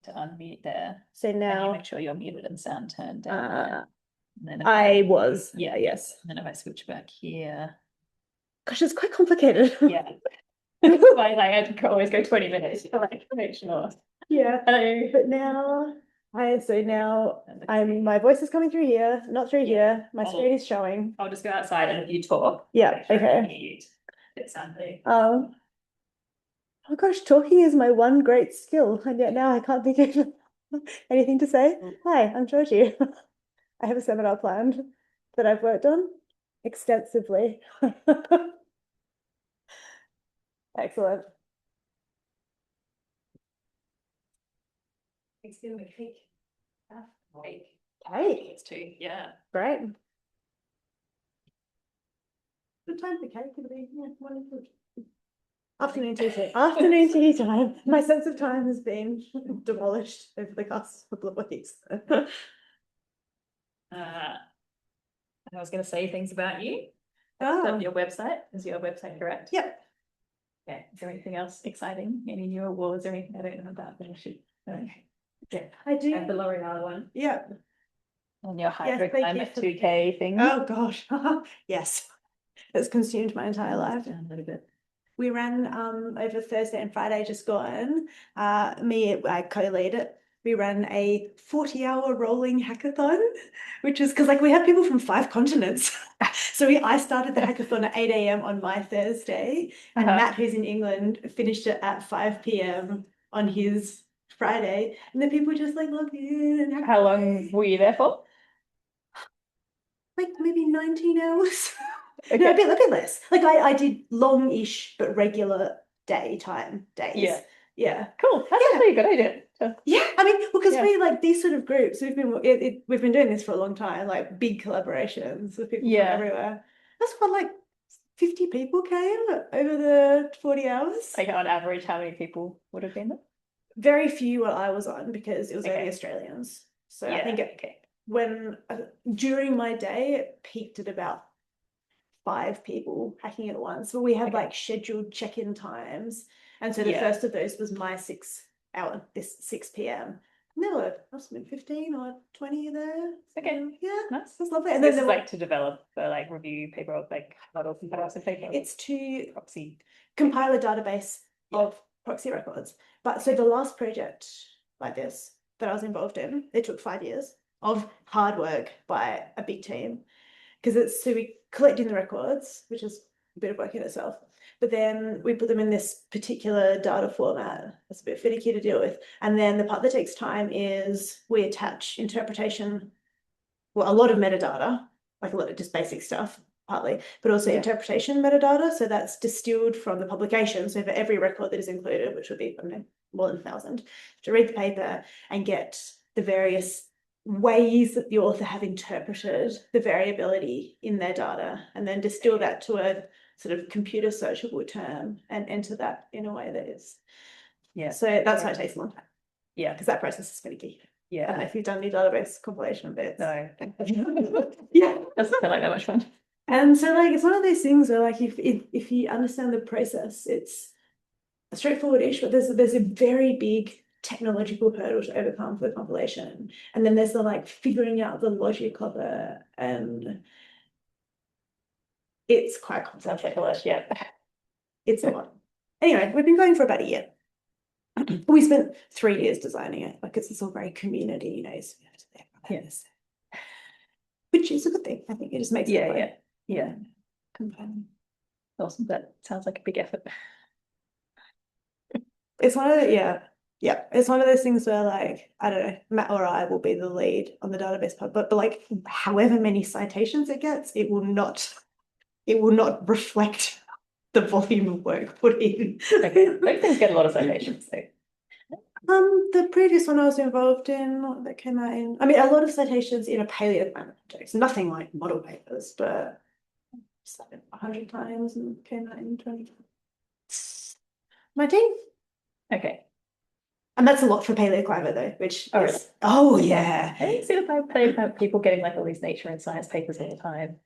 to unmute there. So And you now, make sure you're muted and sound turned down there. And then I was, yeah, yes. And then if I switch back here, Gosh, it's quite complicated. yeah. That's why I had to always go 20 minutes to like make sure. Yeah. Hello. But now, my voice is coming through here, not through here. My screen is showing. I'll just go outside and if you talk. Yeah, okay. It's something. Oh gosh, talking is my one great skill, and yet now I can't think of anything to say. Hi, I'm Georgie. I have a seminar planned that I've worked on extensively. Excellent. It's gonna be cake. Cake. Cake. It's two. Yeah. Great. Good time for cake. It'll be wonderful. Afternoon tea time. Afternoon tea time. My sense of time has been demolished over the past couple of weeks. I was going to say things about you. Your website. Is your website correct? Yep. Yeah. Is there anything else exciting? Any new awards or anything I don't know about that I should yeah. I do. And the L'Oreal one. Yep. And your hydroclimate 2K thing. Oh gosh. Yes. It's consumed my entire life. Down a little bit. We ran over Thursday and Friday just gone. I co-lead it. We ran a 40-hour rolling hackathon, which is because like we have people from 5 continents. So I started the hackathon at 8 a.m. on my Thursday, and Matt, who's in England, finished it at 5 p.m. on his Friday. And then people just like logged in and how long were you there for? Like maybe 19 hours. Okay. No, a bit less. Like I did long-ish but regular daytime days. Yeah. Cool. That's actually a good idea. Yeah, I mean, because we like these sort of groups, we've been doing this for a long time, like big collaborations with people from everywhere. That's what, like 50 people came over the 40 hours. Like on average, how many people would have been there? Very few what I was on because it was only Australians. So I think when during my day it peaked at about 5 people hacking at once, but we have like scheduled check-in times, and so the first of those was my 6 p.m. There must have been 15 or 20 there. Okay. Yeah, nice. That's lovely. And this is like to develop the like review paper, like models and types of paper. It's to proxy compile a database of proxy records. But so the last project like this that I was involved in, it took 5 years of hard work by a big team, because we collecting the records, which is a bit of work in itself, but then we put them in this particular data format. It's a bit finicky to deal with. And then the part that takes time is we attach interpretation, well, a lot of metadata, like a lot of just basic stuff, partly, but also interpretation metadata. So that's distilled from the publication. So for every record that is included, which would be, I don't know, more than 1,000, to read the paper and get the various ways that the author have interpreted the variability in their data, and then distill that to a sort of computer searchable term and enter that in a way that is. So that's why it takes a long time. Yeah, because that process is finicky. I don't know if you've done any database compilation bits. No. Doesn't feel like that much fun. And so like it's one of those things where like if you understand the process, it's straightforward-ish, but there's a very big technological hurdle to overcome for compilation, and then there's the like figuring out the logic of it, and it's quite complicated. It's a lot. Anyway, we've been going for about a year. We spent 3 years designing it, like it's all very community, which is a good thing. I think it just makes it compelling. Awesome. That sounds like a big effort. It's one of the it's one of those things where like I don't know, Matt or I will be the lead on the database part, but like however many citations it gets, it will not reflect the volume of work put in. Those things get a lot of citations though. The previous one I was involved in that came out in, I mean, a lot of citations in a paleoclimate context, nothing like model papers, but it's like 100 times and came out in 2019. Okay. And that's a lot for paleoclimate though, which is, I didn't see the paleoclimate people getting like all these nature and science papers all the time.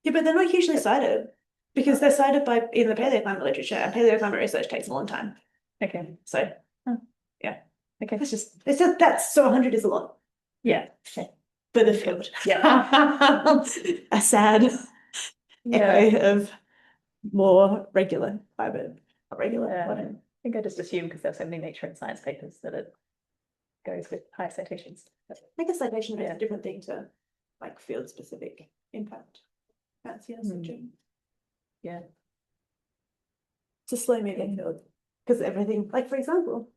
Yeah, but they're not usually cited because they're cited in the paleoclimate literature, and paleoclimate research takes a long time. Okay. So Okay. It's just, it's just, that's, so 100 is a lot Yeah. Okay. for the field. Yeah. A sad Yeah. echo of more regular climate, not regular, Yeah. whatever. I think I just assume because there's so many nature and science papers that it goes with high citations. I guess citation is Yeah. a different thing to like field specific impact. Fancy as Yeah. It's a slow moving field because everything, like for example,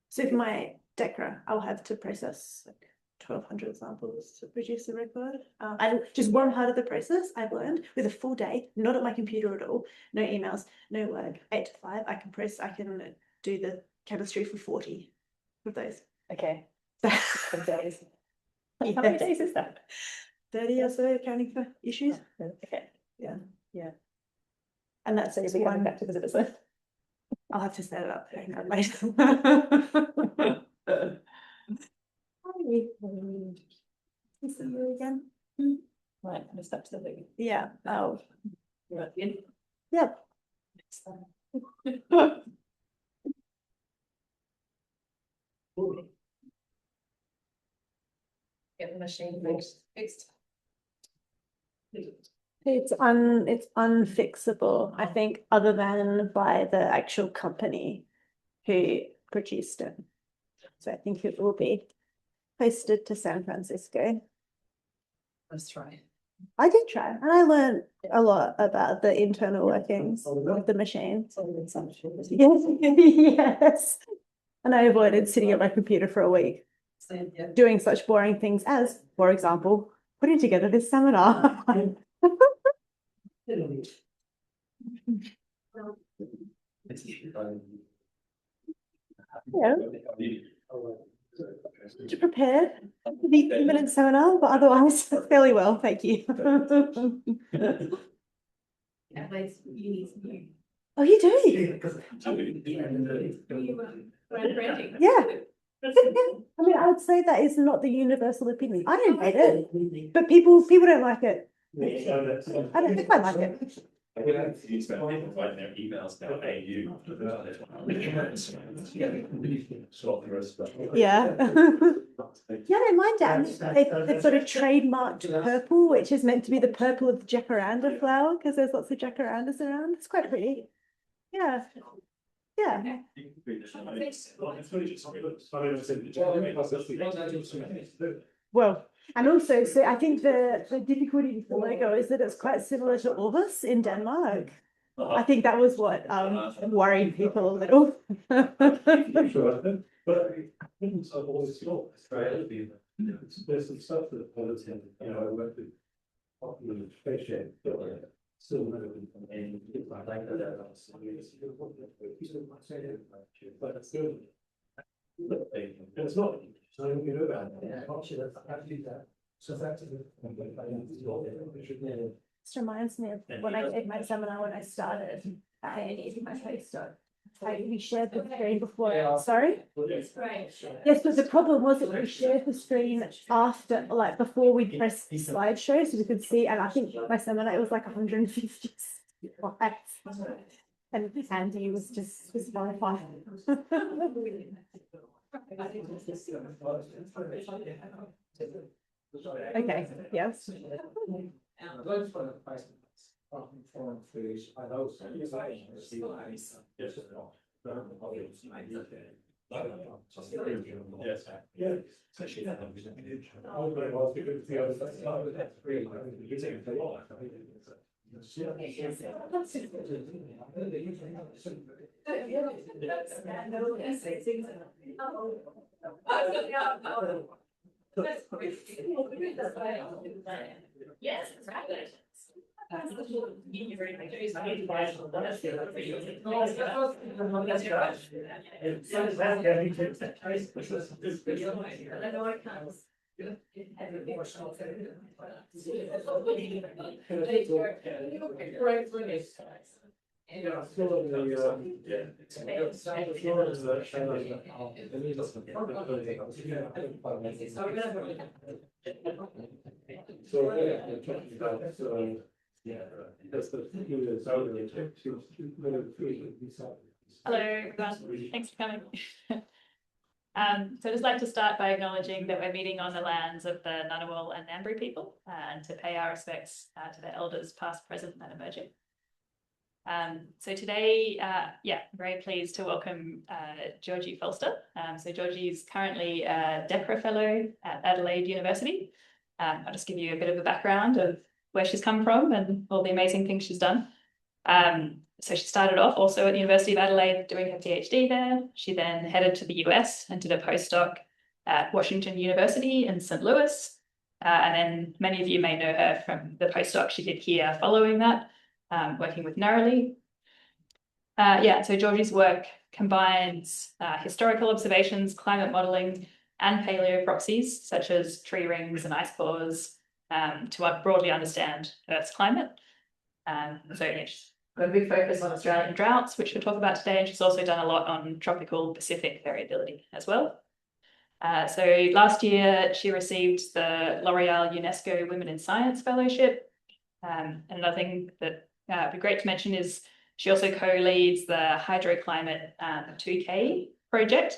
so for my DECRA, I'll have to process like 1,200 samples to produce a record. And just one part of the process I've learned with a full day, not at my computer at all, no emails, no work, 8 to 5, I can do the chemistry for 40 of those. Okay. So, Some days. How many days is that? 30 or so, counting for issues. Okay. Yeah. Yeah. And that's So you'll be coming back to visit us then? I'll have to set it up later. Nice to see you again. Right, I'm just absolutely. Yeah. Oh. Yeah. Yep. Get the machine fixed. It's unfixable, I think, other than by the actual company who produced it. So I think it will be posted to San Francisco. Let's try. I did try, and I learned a lot about the internal workings of the machine. Yes, yes. And I avoided sitting at my computer for a week, doing such boring things as, for example, putting together this seminar. Yeah. To prepare for the imminent seminar, but otherwise fairly well, thank you. Oh, you do? Yeah. I mean, I would say that is not the universal opinion. I don't hate it, but people don't like it. I don't think I like it. I would have to use people writing their emails now, AU. Yeah. Yeah, I don't mind that. They've got a trademarked purple, which is meant to be the purple of the jacaranda flower, because there's lots of jacarandas around. It's quite pretty. Yeah. Yeah. Well, and also, so I think the difficulty with the logo is that it's quite similar to Aarhus in Denmark. I think that was what worried people a little. But I've always thought there's some stuff that policy, you know, I worked with popular education, still and it's like that. But it's still, it's not, so you know about it. Actually, that's actually that. So that's This reminds me of when I gave my seminar when I started. I needed my postdoc. We shared the screen before. Sorry? Yes, but the problem was that we shared the screen after, like before we pressed the slideshow, so we could see. And I think my seminar it was like 150 slides, and Andy was just horrified. Okay. Yes. Yes, right. Yeah, that's the Hello, everyone. Thanks for coming. So I'd just like to start by acknowledging that we're meeting on the lands of the Ngunnawal and Ngambri people and to pay our respects to their elders past, present and emerging. So today, I'm very pleased to welcome Georgie Falster. So Georgie's currently a DECRA Fellow at Adelaide University. I'll just give you a bit of a background of where she's come from and all the amazing things she's done. So she started off also at the University of Adelaide doing her PhD there. She then headed to the US and did a postdoc at Washington University in St. Louis. And then many of you may know her from the postdoc she did here following that, working with Narrowly. So Georgie's work combines historical observations, climate modelling, and paleoproxies, such as tree rings and ice cores, to broadly understand Earth's climate. She's got a big focus on Australian droughts, which we'll talk about today, and she's also done a lot on tropical Pacific variability as well. So last year, she received the L'Oreal UNESCO Women in Science Fellowship. And another thing that would be great to mention is she also co-leads the Hydroclimate 2K project,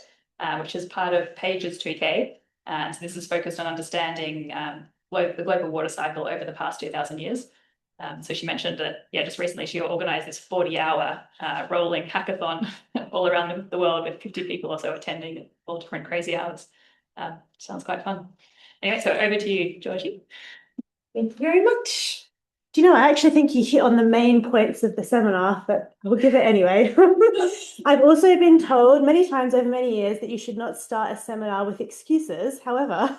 which is part of Page's 2K. So this is focused on understanding the global water cycle over the past 2,000 years. So she mentioned that, just recently she organised this 40-hour rolling hackathon all around the world with 50 people or so attending at all different crazy hours. Sounds quite fun. Anyway, so over to you, Georgie. Thank you very much. Do you know, I actually think you hit on the main points of the seminar, but we'll give it anyway. I've also been told many times over many years that you should not start a seminar with excuses. However,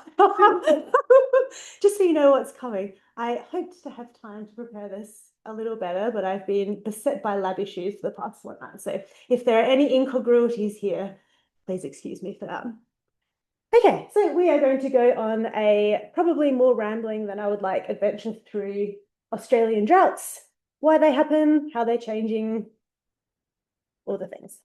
just so you know what's coming, I hoped to have time to prepare this a little better, but I've been beset by lab issues for the past fortnight. So if there are any incongruities here, please excuse me for that. Okay, so we are going to go on a probably more rambling than I would like adventure through Australian droughts, why they happen, how they're changing, all the things.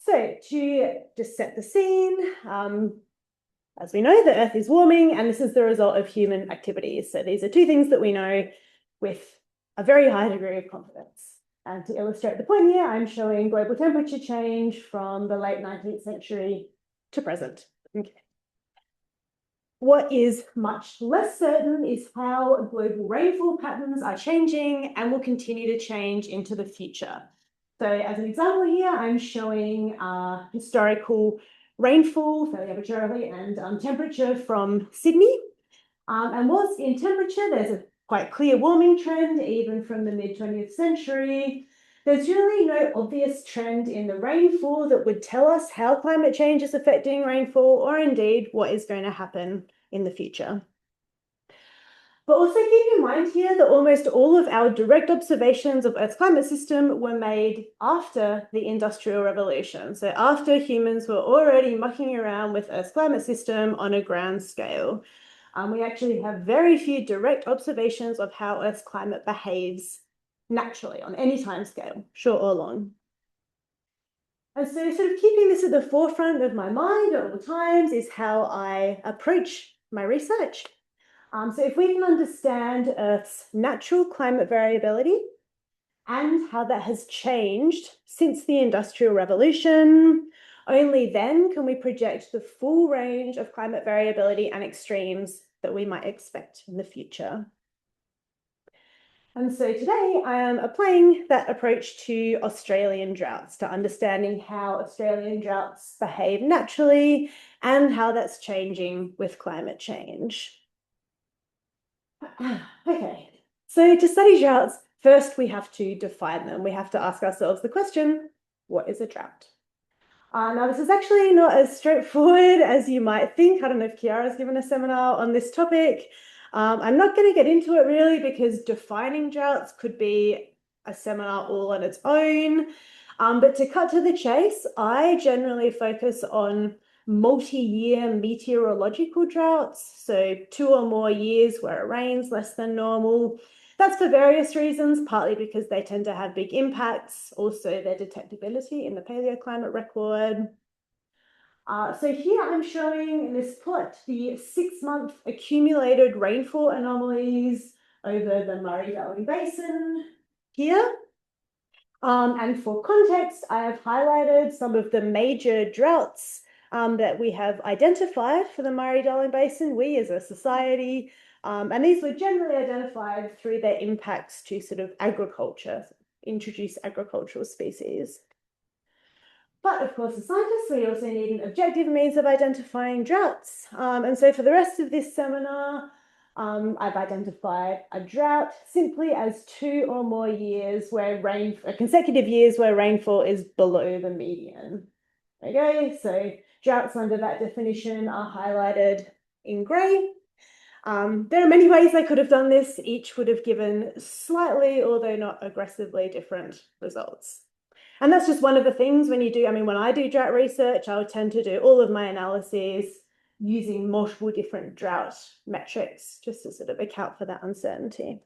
So to just set the scene, as we know, the Earth is warming, and this is the result of human activities. So these are two things that we know with a very high degree of confidence. And to illustrate the point here, I'm showing global temperature change from the late 19th century to present. Okay. What is much less certain is how global rainfall patterns are changing and will continue to change into the future. So as an example here, I'm showing historical rainfall fairly arbitrarily and temperature from Sydney. And whilst in temperature, there's a quite clear warming trend, even from the mid-20th century. There's really no obvious trend in the rainfall that would tell us how climate change is affecting rainfall or indeed what is going to happen in the future. But also keep in mind here that almost all of our direct observations of Earth's climate system were made after the Industrial Revolution. So after humans were already mucking around with Earth's climate system on a grand scale. We actually have very few direct observations of how Earth's climate behaves naturally on any time scale, short or long. And so sort of keeping this at the forefront of my mind at all times is how I approach my research. So if we can understand Earth's natural climate variability and how that has changed since the Industrial Revolution, only then can we project the full range of climate variability and extremes that we might expect in the future. And so today I am applying that approach to Australian droughts, to understanding how Australian droughts behave naturally and how that's changing with climate change. Okay, so to study droughts, first we have to define them. We have to ask ourselves the question, what is a drought? Now, this is actually not as straightforward as you might think. I don't know if Kiara's given a seminar on this topic. I'm not going to get into it really because defining droughts could be a seminar all on its own. But to cut to the chase, I generally focus on multi-year meteorological droughts, so 2 or more years where it rains less than normal. That's for various reasons, partly because they tend to have big impacts, also their detectability in the paleoclimate record. So here I'm showing in this plot the 6-month accumulated rainfall anomalies over the Murray-Darling Basin here. And for context, I have highlighted some of the major droughts that we have identified for the Murray-Darling Basin, we as a society, and these were generally identified through their impacts to sort of agriculture, introduce agricultural species. But of course, as scientists, we also need an objective means of identifying droughts. And so for the rest of this seminar, I've identified a drought simply as 2 or more years where consecutive years where rainfall is below the median. Okay, so droughts under that definition are highlighted in grey. There are many ways I could have done this. Each would have given slightly, although not aggressively, different results. And that's just one of the things when you do, when I do drought research, I would tend to do all of my analyses using multiple different drought metrics just to sort of account for that uncertainty.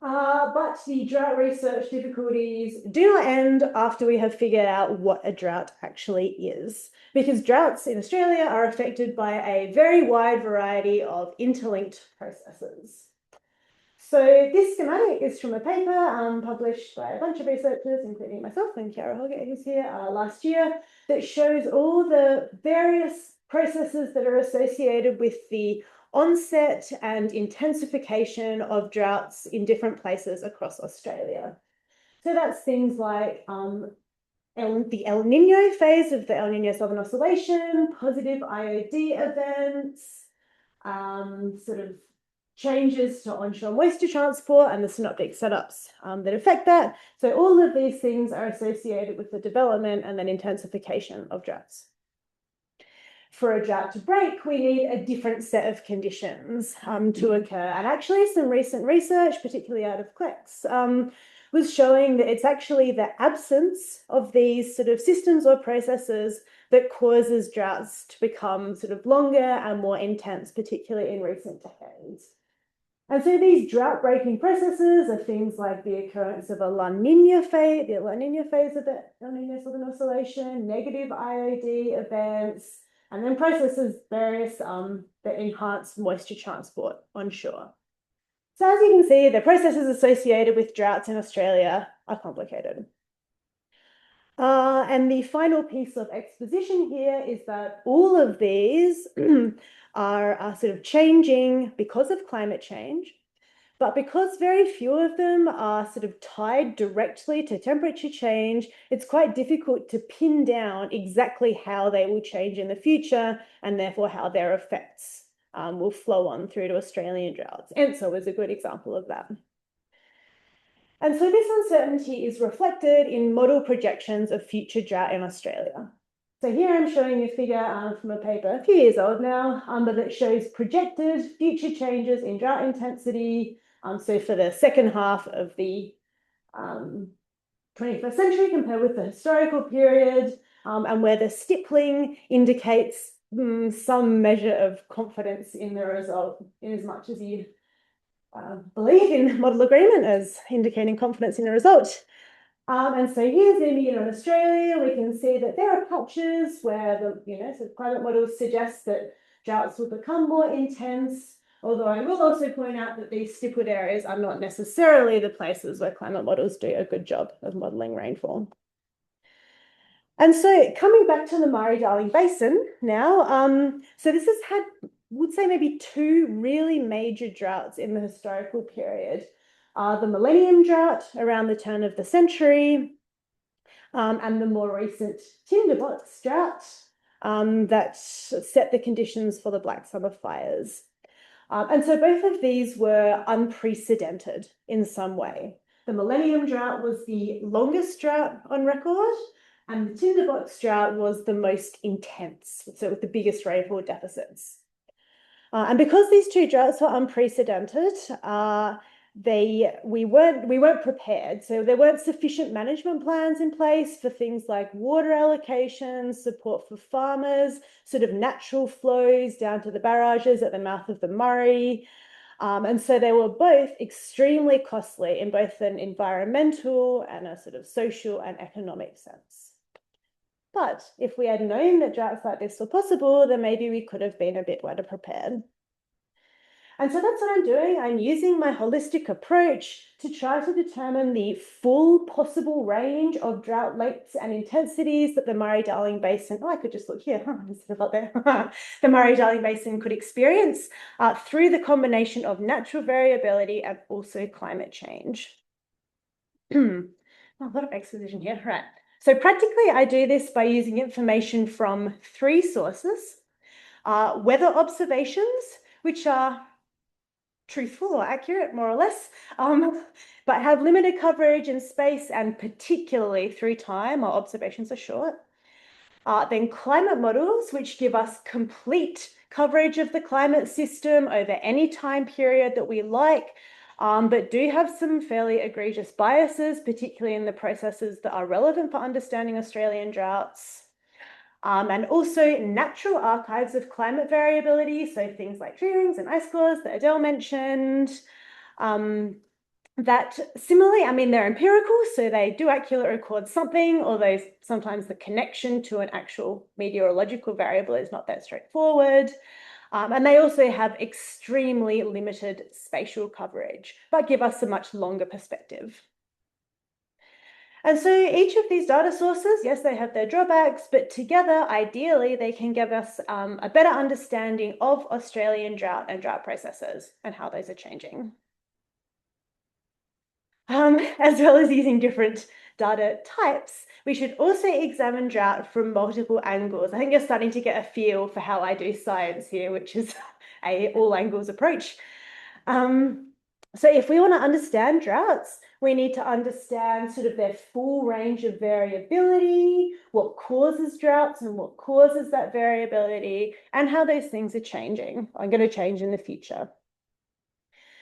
But the drought research difficulties do not end after we have figured out what a drought actually is, because droughts in Australia are affected by a very wide variety of interlinked processes. So this schematic is from a paper published by a bunch of researchers, including myself and Chiara Holgate, who's here last year, that shows all the various processes that are associated with the onset and intensification of droughts in different places across Australia. So that's things like the El Nino phase of the El Nino Southern Oscillation, positive IOD events, sort of changes to onshore moisture transport and the synoptic setups that affect that. So all of these things are associated with the development and then intensification of droughts. For a drought to break, we need a different set of conditions to occur. And actually some recent research, particularly out of CLEX, was showing that it's actually the absence of these sort of systems or processes that causes droughts to become sort of longer and more intense, particularly in recent decades. And so these drought-breaking processes are things like the occurrence of a La Nina phase, the La Nina phase of the El Nino Southern Oscillation, negative IOD events, and then processes various that enhance moisture transport onshore. So as you can see, the processes associated with droughts in Australia are complicated. And the final piece of exposition here is that all of these are sort of changing because of climate change, but because very few of them are sort of tied directly to temperature change, it's quite difficult to pin down exactly how they will change in the future and therefore how their effects will flow on through to Australian droughts. ENSO is a good example of that. And so this uncertainty is reflected in model projections of future drought in Australia. So here I'm showing you a figure from a paper a few years old now, but that shows projected future changes in drought intensity. So for the second half of the 21st century compared with the historical period, and where the stippling indicates some measure of confidence in the result, in as much as you believe in model agreement as indicating confidence in the result. And so here, zooming in on Australia, we can see that there are patches where the so climate models suggest that droughts will become more intense. Although I will also point out that these stippled areas are not necessarily the places where climate models do a good job of modelling rainfall. And so coming back to the Murray-Darling Basin now, so this has had, would say maybe 2 really major droughts in the historical period. The millennium drought around the turn of the century, and the more recent tinderbox drought that set the conditions for the Black Summer fires. And so both of these were unprecedented in some way. The millennium drought was the longest drought on record, and the tinderbox drought was the most intense, so with the biggest rainfall deficits. And because these 2 droughts were unprecedented, we weren't prepared. So there weren't sufficient management plans in place for things like water allocations, support for farmers, sort of natural flows down to the barrages at the mouth of the Murray. And so they were both extremely costly in both an environmental and a sort of social and economic sense. But if we had known that droughts like this were possible, then maybe we could have been a bit better prepared. And so that's what I'm doing. I'm using my holistic approach to try to determine the full possible range of drought lengths and intensities that the Murray-Darling Basin, I could just look here, instead of up there, the Murray-Darling Basin could experience through the combination of natural variability and also climate change. A lot of exposition here, right? So practically, I do this by using information from 3 sources. Weather observations, which are truthful or accurate, more or less, but have limited coverage in space and particularly through time. Our observations are short. Then climate models, which give us complete coverage of the climate system over any time period that we like, but do have some fairly egregious biases, particularly in the processes that are relevant for understanding Australian droughts. And also natural archives of climate variability, so things like tree rings and ice cores that Adele mentioned. That similarly, I mean, they're empirical, so they do accurately record something, although sometimes the connection to an actual meteorological variable is not that straightforward. And they also have extremely limited spatial coverage, but give us a much longer perspective. And so each of these data sources, yes, they have their drawbacks, but together, ideally, they can give us a better understanding of Australian drought and drought processes and how those are changing. As well as using different data types, we should also examine drought from multiple angles. I think you're starting to get a feel for how I do science here, which is a all angles approach. So if we want to understand droughts, we need to understand sort of their full range of variability, what causes droughts and what causes that variability, and how those things are changing. I'm going to change in the future.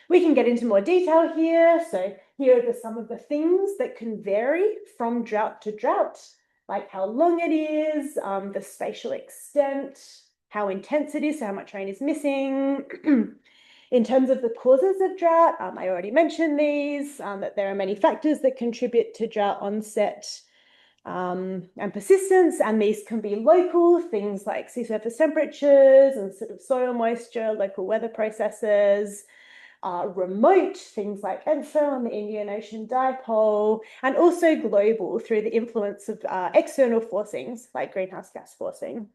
We can get into more detail here. So here are some of the things that can vary from drought to drought, like how long it is, the spatial extent, how intense it is, so how much rain is missing. In terms of the causes of drought, I already mentioned these, that there are many factors that contribute to drought onset and persistence, and these can be local, things like sea surface temperatures and sort of soil moisture, local weather processes, remote, things like ENSO and the Indian Ocean Dipole, and also global through the influence of external forcings like greenhouse gas forcing.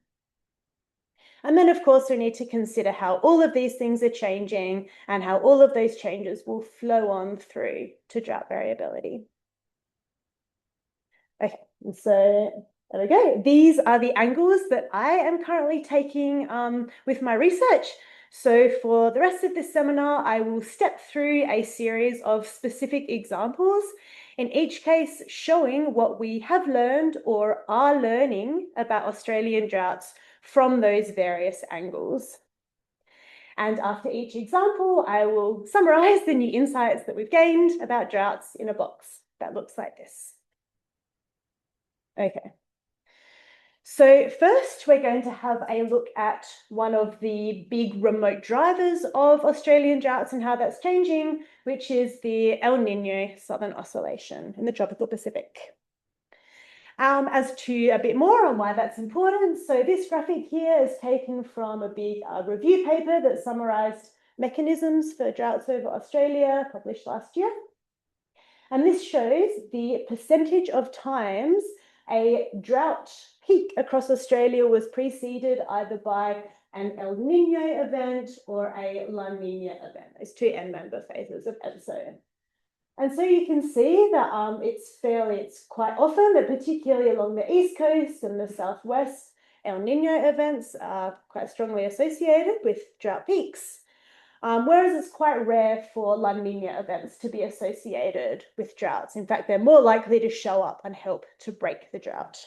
And then, of course, we need to consider how all of these things are changing and how all of those changes will flow on through to drought variability. Okay, so there we go. These are the angles that I am currently taking with my research. So for the rest of this seminar, I will step through a series of specific examples, in each case showing what we have learned or are learning about Australian droughts from those various angles. And after each example, I will summarize the new insights that we've gained about droughts in a box that looks like this. Okay. So first, we're going to have a look at one of the big remote drivers of Australian droughts and how that's changing, which is the El Niño Southern Oscillation in the tropical Pacific. As to a bit more on why that's important, so this graphic here is taken from a big review paper that summarised mechanisms for droughts over Australia, published last year. And this shows the percentage of times a drought peak across Australia was preceded either by an El Niño event or a La Niña event, those 2 end-member phases of ENSO. And so you can see that it's quite often, but particularly along the East Coast and the Southwest, El Niño events are quite strongly associated with drought peaks. Whereas it's quite rare for La Niña events to be associated with droughts. In fact, they're more likely to show up and help to break the drought.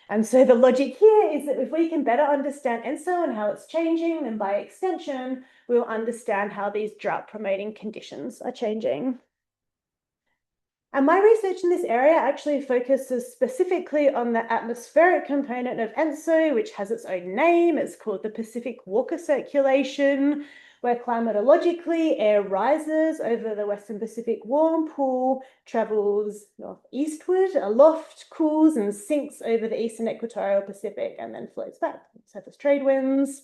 And so the logic here is that if we can better understand ENSO and how it's changing, then by extension, we'll understand how these drought-promoting conditions are changing. And my research in this area actually focuses specifically on the atmospheric component of ENSO, which has its own name. It's called the Pacific Walker Circulation, where climatologically air rises over the Western Pacific warm pool, travels northeastward, aloft, cools and sinks over the Eastern Equatorial Pacific, and then floats back. Surface trade winds.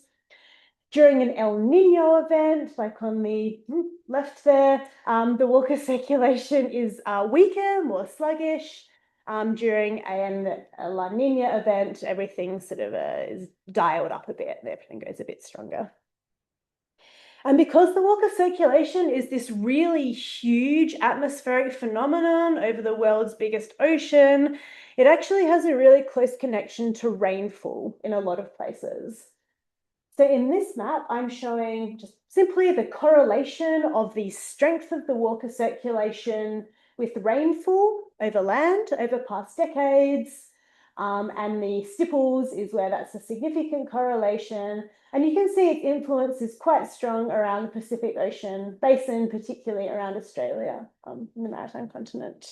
During an El Nino event, like on the left there, the water circulation is weaker, more sluggish. During a La Nina event, everything sort of is dialed up a bit, everything goes a bit stronger. And because the water circulation is this really huge atmospheric phenomenon over the world's biggest ocean, it actually has a really close connection to rainfall in a lot of places. So in this map, I'm showing just simply the correlation of the strength of the water circulation with rainfall over land over past decades. And the stipples is where that's a significant correlation. And you can see its influence is quite strong around the Pacific Ocean basin, particularly around Australia, in the maritime continent.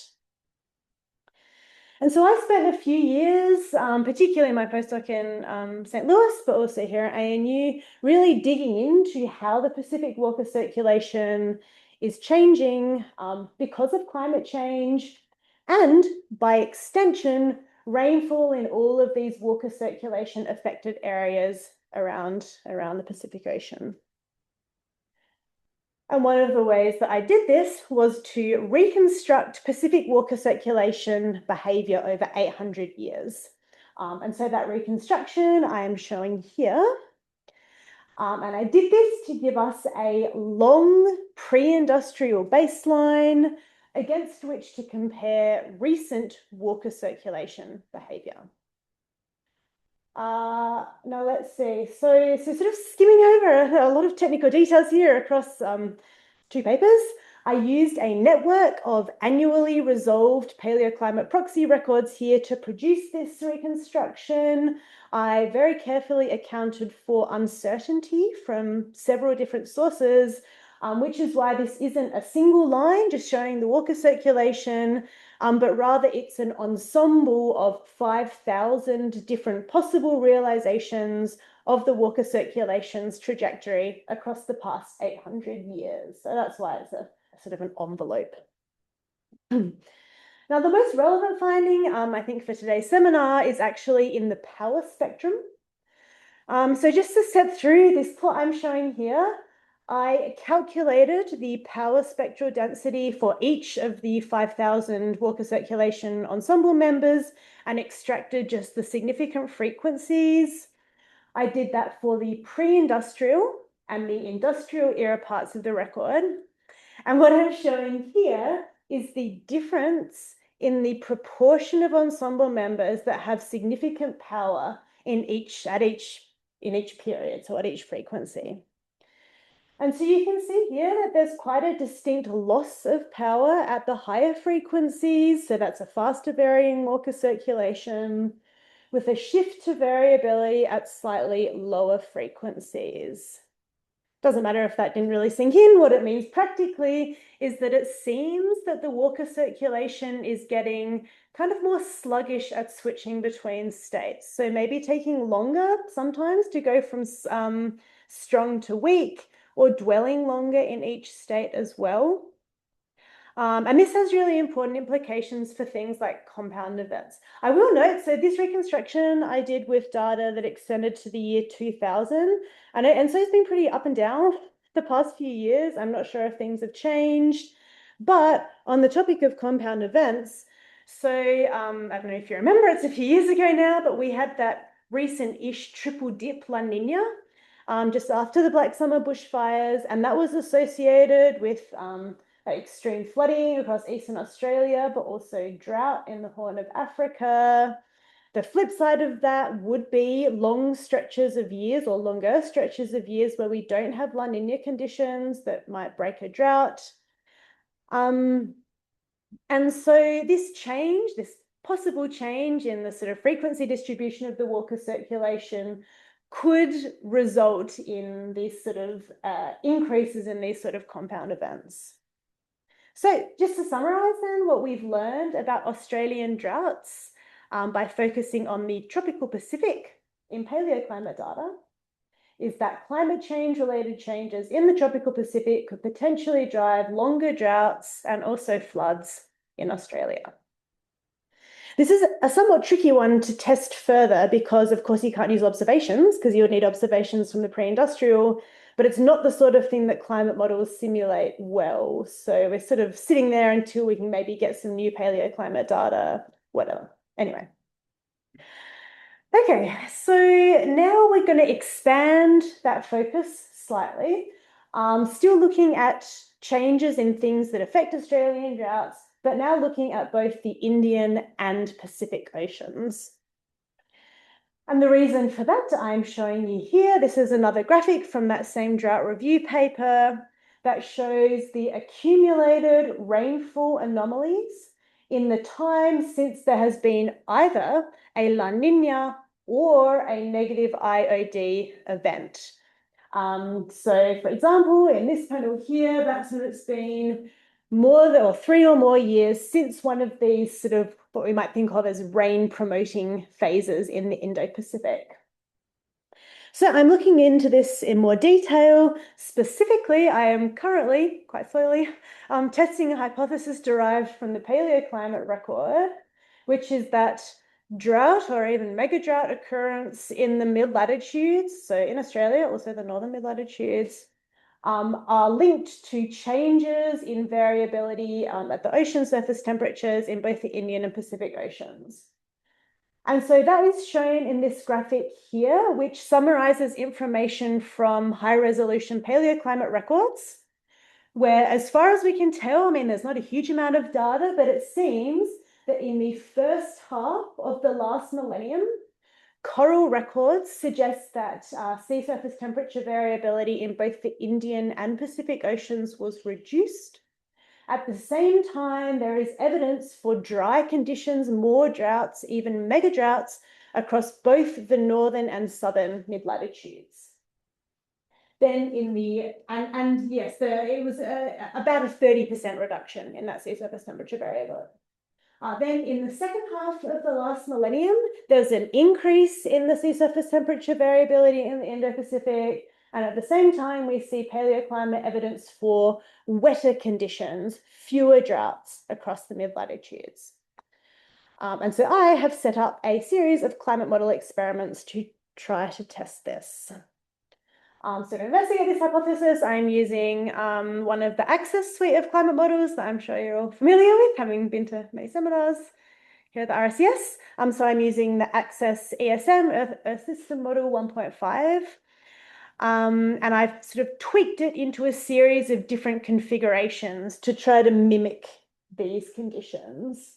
And so I spent a few years, particularly my postdoc in St. Louis, but also here at ANU, really digging into how the Pacific water circulation is changing because of climate change and, by extension, rainfall in all of these water circulation affected areas around the Pacific Ocean. And one of the ways that I did this was to reconstruct Pacific water circulation behavior over 800 years. And so that reconstruction I am showing here. And I did this to give us a long pre-industrial baseline against which to compare recent water circulation behavior. Now let's see. So sort of skimming over a lot of technical details here across two papers. I used a network of annually resolved paleoclimate proxy records here to produce this reconstruction. I very carefully accounted for uncertainty from several different sources, which is why this isn't a single line just showing the water circulation, but rather it's an ensemble of 5,000 different possible realizations of the water circulation's trajectory across the past 800 years. So that's why it's a sort of an envelope. Now, the most relevant finding, I think, for today's seminar is actually in the power spectrum. So just to step through this plot I'm showing here, I calculated the power spectral density for each of the 5,000 water circulation ensemble members and extracted just the significant frequencies. I did that for the pre-industrial and the industrial era parts of the record. And what I'm showing here is the difference in the proportion of ensemble members that have significant power in each period, so at each frequency. And so you can see here that there's quite a distinct loss of power at the higher frequencies. So that's a faster varying water circulation with a shift to variability at slightly lower frequencies. Doesn't matter if that didn't really sink in. What it means practically is that it seems that the water circulation is getting kind of more sluggish at switching between states. So maybe taking longer sometimes to go from strong to weak, or dwelling longer in each state as well. And this has really important implications for things like compound events. I will note, so this reconstruction I did with data that extended to the year 2000, and so it's been pretty up and down the past few years. I'm not sure if things have changed, but on the topic of compound events, so I don't know if you remember, it's a few years ago now, but we had that recent-ish triple dip La Nina, just after the Black Summer bushfires, and that was associated with extreme flooding across Eastern Australia, but also drought in the Horn of Africa. The flip side of that would be long stretches of years or longer stretches of years where we don't have La Nina conditions that might break a drought. And so this change, this possible change in the sort of frequency distribution of the water circulation could result in these sort of increases in these sort of compound events. So just to summarize then what we've learned about Australian droughts by focusing on the tropical Pacific in paleoclimate data is that climate change related changes in the tropical Pacific could potentially drive longer droughts and also floods in Australia. This is a somewhat tricky one to test further because, of course, you can't use observations because you would need observations from the pre-industrial, but it's not the sort of thing that climate models simulate well. So we're sort of sitting there until we can maybe get some new paleoclimate data, whatever. Anyway. Okay, so now we're going to expand that focus slightly. Still looking at changes in things that affect Australian droughts, but now looking at both the Indian and Pacific Oceans. And the reason for that I'm showing you here, this is another graphic from that same drought review paper that shows the accumulated rainfall anomalies in the time since there has been either a La Nina or a negative IOD event. So for example, in this panel here, that's when it's been more than or 3 or more years since one of these sort of what we might think of as rain promoting phases in the Indo-Pacific. So I'm looking into this in more detail. Specifically, I am currently, quite slowly, testing a hypothesis derived from the paleoclimate record, which is that drought or even mega drought occurrence in the mid-latitudes, so in Australia, also the northern mid-latitudes, are linked to changes in variability at the ocean surface temperatures in both the Indian and Pacific Oceans. And so that is shown in this graphic here, which summarizes information from high-resolution paleoclimate records, where as far as we can tell, I mean, there's not a huge amount of data, but it seems that in the first half of the last millennium, coral records suggest that sea surface temperature variability in both the Indian and Pacific Oceans was reduced. At the same time, there is evidence for dry conditions, more droughts, even mega droughts across both the northern and southern mid-latitudes. Then in the, and yes, it was about a 30% reduction in that sea surface temperature variability. Then in the second half of the last millennium, there's an increase in the sea surface temperature variability in the Indo-Pacific. And at the same time, we see paleoclimate evidence for wetter conditions, fewer droughts across the mid-latitudes. And so I have set up a series of climate model experiments to try to test this. So to investigate this hypothesis, I'm using one of the RSES suite of climate models that I'm sure you're all familiar with, having been to many seminars here at the RSES. So I'm using the RSES ESM Earth System Model 1.5. And I've sort of tweaked it into a series of different configurations to try to mimic these conditions.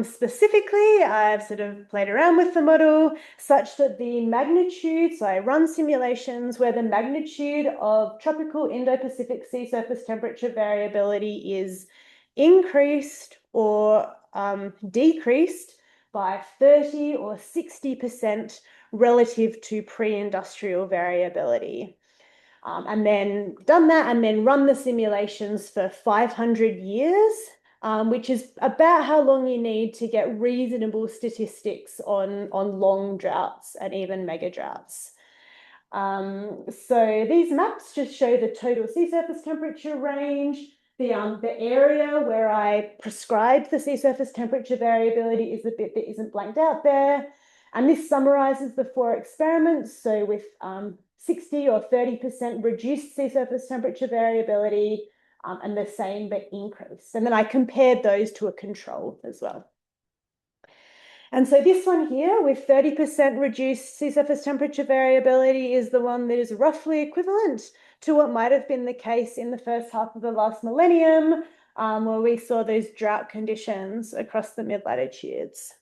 Specifically, I've sort of played around with the model such that the magnitude, so I run simulations where the magnitude of tropical Indo-Pacific sea surface temperature variability is increased or decreased by 30 or 60% relative to pre-industrial variability. And then done that and then run the simulations for 500 years, which is about how long you need to get reasonable statistics on long droughts and even mega droughts. So these maps just show the total sea surface temperature range. The area where I prescribed the sea surface temperature variability is the bit that isn't blanked out there. And this summarizes the 4 experiments. So with 60 or 30% reduced sea surface temperature variability, and the same but increased. And then I compared those to a control as well. And so this one here with 30% reduced sea surface temperature variability is the one that is roughly equivalent to what might have been the case in the first half of the last millennium, where we saw those drought conditions across the mid-latitudes.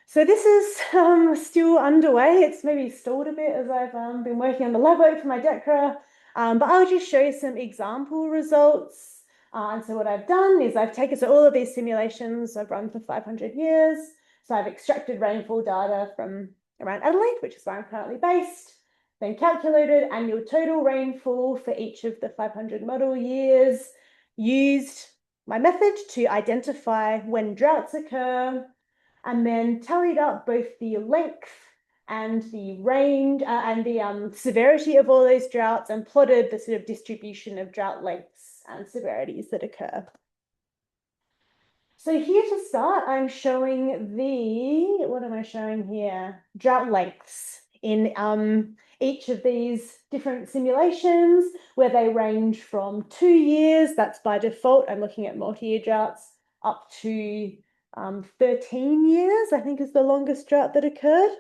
So this is still underway. It's maybe stalled a bit as I've been working on the lab work for my DECRA. But I'll just show you some example results. And so what I've done is I've taken, so all of these simulations I've run for 500 years. So I've extracted rainfall data from around Adelaide, which is where I'm currently based, then calculated annual total rainfall for each of the 500 model years, used my method to identify when droughts occur, and then tallied up both the length and the range and the severity of all those droughts and plotted the sort of distribution of drought lengths and severities that occur. So here to start, I'm showing what am I showing here? Drought lengths in each of these different simulations where they range from 2 years, that's by default, I'm looking at multi-year droughts, up to 13 years, I think is the longest drought that occurred.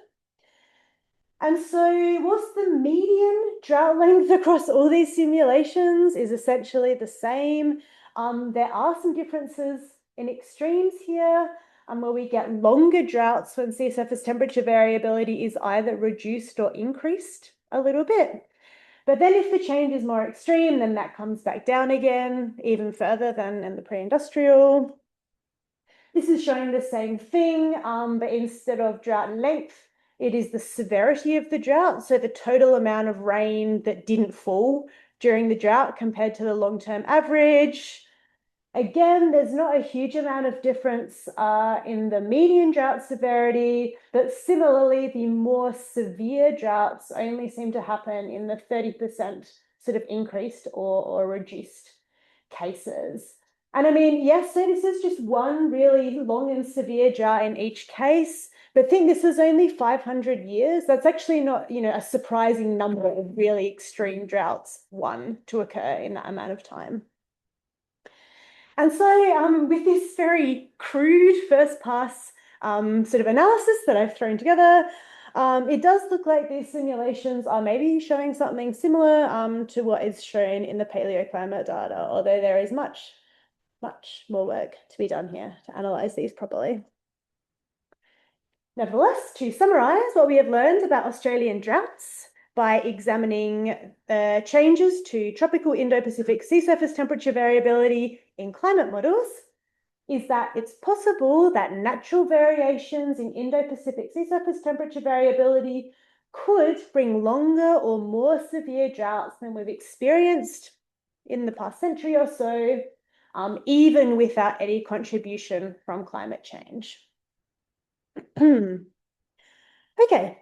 And so what's the median drought length across all these simulations is essentially the same. There are some differences in extremes here, where we get longer droughts when sea surface temperature variability is either reduced or increased a little bit. But then if the change is more extreme, then that comes back down again, even further than in the pre-industrial. This is showing the same thing, but instead of drought length, it is the severity of the drought. So the total amount of rain that didn't fall during the drought compared to the long-term average. Again, there's not a huge amount of difference in the median drought severity, but similarly, the more severe droughts only seem to happen in the 30% sort of increased or reduced cases. And I mean, yes, so this is just one really long and severe drought in each case, but think this is only 500 years. That's actually not, a surprising number of really extreme droughts, to occur in that amount of time. And so with this very crude first pass sort of analysis that I've thrown together, it does look like these simulations are maybe showing something similar to what is shown in the paleoclimate data, although there is much more work to be done here to analyze these properly. Nevertheless, to summarize what we have learned about Australian droughts by examining the changes to tropical Indo-Pacific sea surface temperature variability in climate models, is that it's possible that natural variations in Indo-Pacific sea surface temperature variability could bring longer or more severe droughts than we've experienced in the past century or so, even without any contribution from climate change. Okay,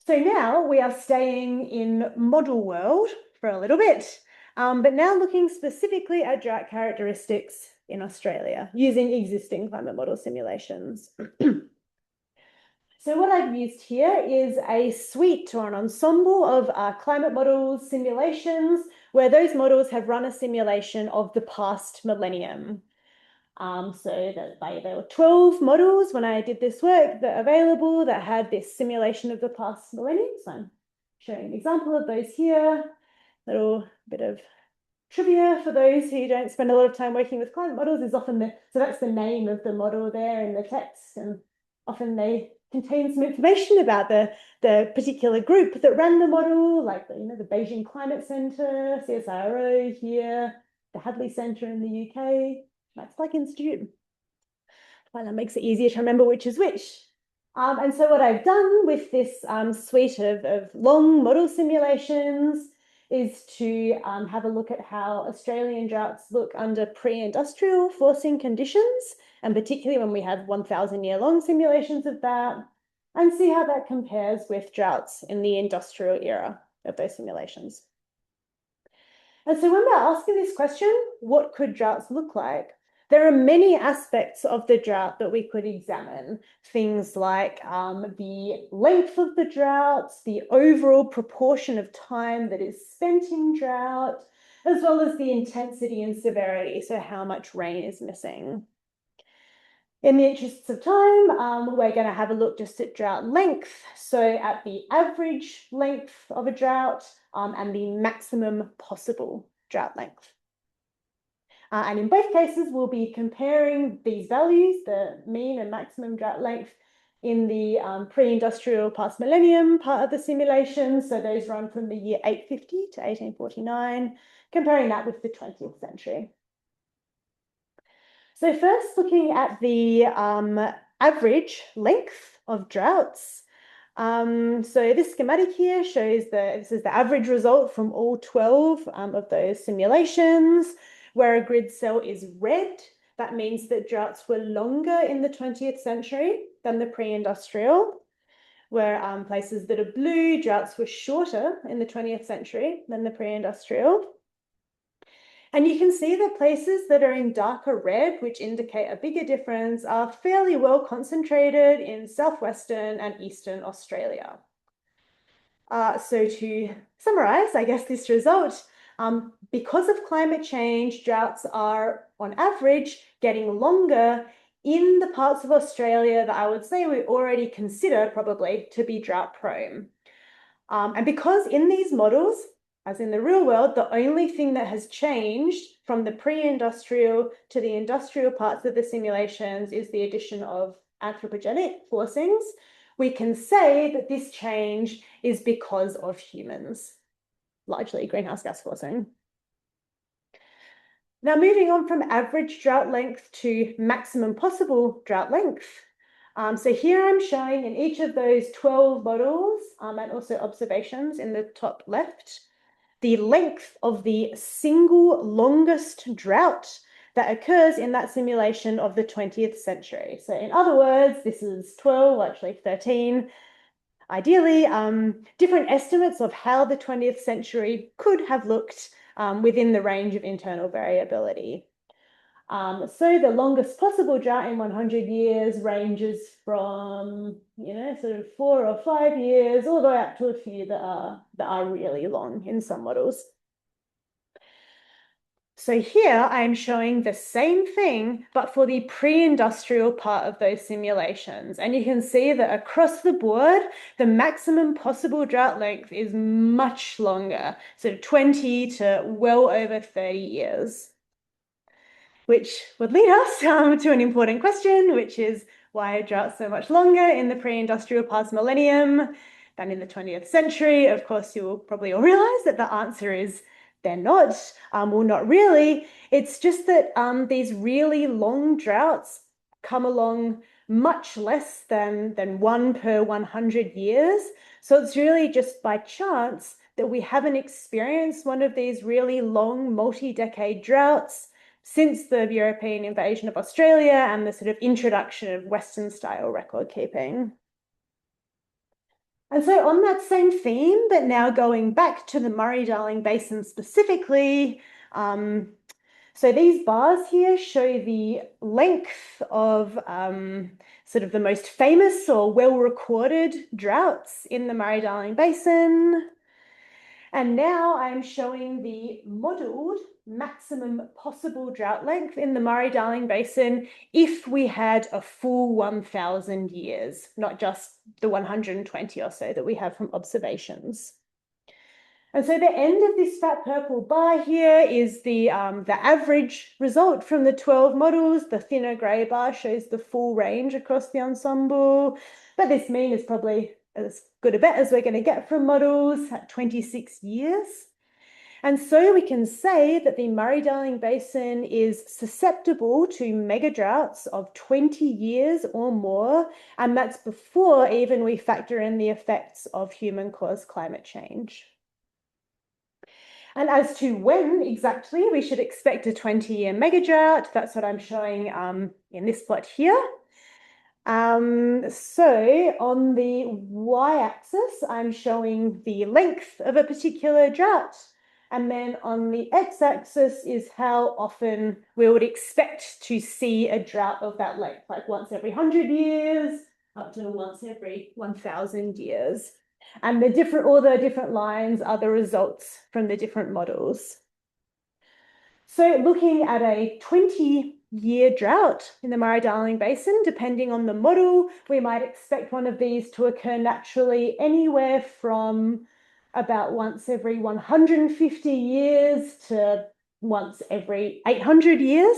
so now we are staying in model world for a little bit, but now looking specifically at drought characteristics in Australia using existing climate model simulations. So what I've used here is a suite or an ensemble of climate model simulations where those models have run a simulation of the past millennium. So there were 12 models when I did this work that are available that had this simulation of the past millennium. So I'm showing an example of those here. Little bit of trivia for those who don't spend a lot of time working with climate models is often so that's the name of the model there in the text, and often they contain some information about the particular group that ran the model, like the Beijing Climate Centre, CSIRO here, the Hadley Centre in the UK, Max Planck Institute. Well, that makes it easier to remember which is which. And so what I've done with this suite of long model simulations is to have a look at how Australian droughts look under pre-industrial forcing conditions, and particularly when we have 1,000-year-long simulations of that, and see how that compares with droughts in the industrial era of those simulations. And so when we're asking this question, what could droughts look like? There are many aspects of the drought that we could examine. Things like the length of the droughts, the overall proportion of time that is spent in drought, as well as the intensity and severity, so how much rain is missing. In the interests of time, we're going to have a look just at drought length, so at the average length of a drought and the maximum possible drought length. And in both cases, we'll be comparing these values, the mean and maximum drought length, in the pre-industrial past millennium part of the simulation. So those run from the year 850 to 1849, comparing that with the 20th century. So first, looking at the average length of droughts. So this schematic here shows this is the average result from all 12 of those simulations. Where a grid cell is red, that means that droughts were longer in the 20th century than the pre-industrial. Where places that are blue, droughts were shorter in the 20th century than the pre-industrial. And you can see the places that are in darker red, which indicate a bigger difference, are fairly well concentrated in southwestern and eastern Australia. So to summarize, I guess this result, because of climate change, droughts are on average getting longer in the parts of Australia that I would say we already consider probably to be drought prone. And because in these models, as in the real world, the only thing that has changed from the pre-industrial to the industrial parts of the simulations is the addition of anthropogenic forcings, we can say that this change is because of humans, largely greenhouse gas forcing. Now, moving on from average drought length to maximum possible drought length. So here I'm showing in each of those 12 models and also observations in the top left, the length of the single longest drought that occurs in that simulation of the 20th century. So in other words, this is 12, actually 13, ideally, different estimates of how the 20th century could have looked within the range of internal variability. So the longest possible drought in 100 years ranges from, sort of 4 or 5 years, all the way up to a few that are really long in some models. So here I'm showing the same thing, but for the pre-industrial part of those simulations. And you can see that across the board, the maximum possible drought length is much longer, so 20 to well over 30 years. Which would lead us to an important question, which is why are droughts so much longer in the pre-industrial past millennium than in the 20th century? Of course, you will probably all realize that the answer is they're not. Well, not really. It's just that these really long droughts come along much less than 1 per 100 years. So it's really just by chance that we haven't experienced one of these really long multi-decade droughts since the European invasion of Australia and the sort of introduction of Western style record keeping. And so on that same theme, but now going back to the Murray-Darling Basin specifically, so these bars here show the length of sort of the most famous or well-recorded droughts in the Murray-Darling Basin. And now I'm showing the modeled maximum possible drought length in the Murray-Darling Basin if we had a full 1,000 years, not just the 120 or so that we have from observations. And so the end of this fat purple bar here is the average result from the 12 models. The thinner grey bar shows the full range across the ensemble, but this mean is probably as good a bet as we're going to get from models at 26 years. And so we can say that the Murray-Darling Basin is susceptible to mega droughts of 20 years or more, and that's before even we factor in the effects of human-caused climate change. And as to when exactly we should expect a 20-year mega drought, that's what I'm showing in this plot here. So on the y-axis, I'm showing the length of a particular drought. And then on the x-axis is how often we would expect to see a drought of that length, like once every 100 years, up to once every 1,000 years. And all the different lines are the results from the different models. So looking at a 20-year drought in the Murray-Darling Basin, depending on the model, we might expect one of these to occur naturally anywhere from about once every 150 years to once every 800 years.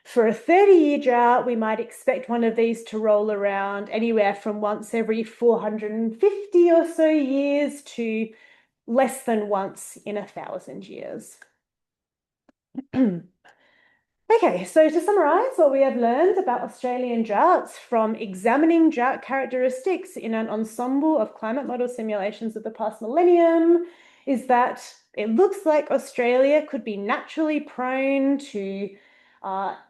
For a 30-year drought, we might expect one of these to roll around anywhere from once every 450 or so years to less than once in 1,000 years. Okay, so to summarize what we have learned about Australian droughts from examining drought characteristics in an ensemble of climate model simulations of the past millennium is that it looks like Australia could be naturally prone to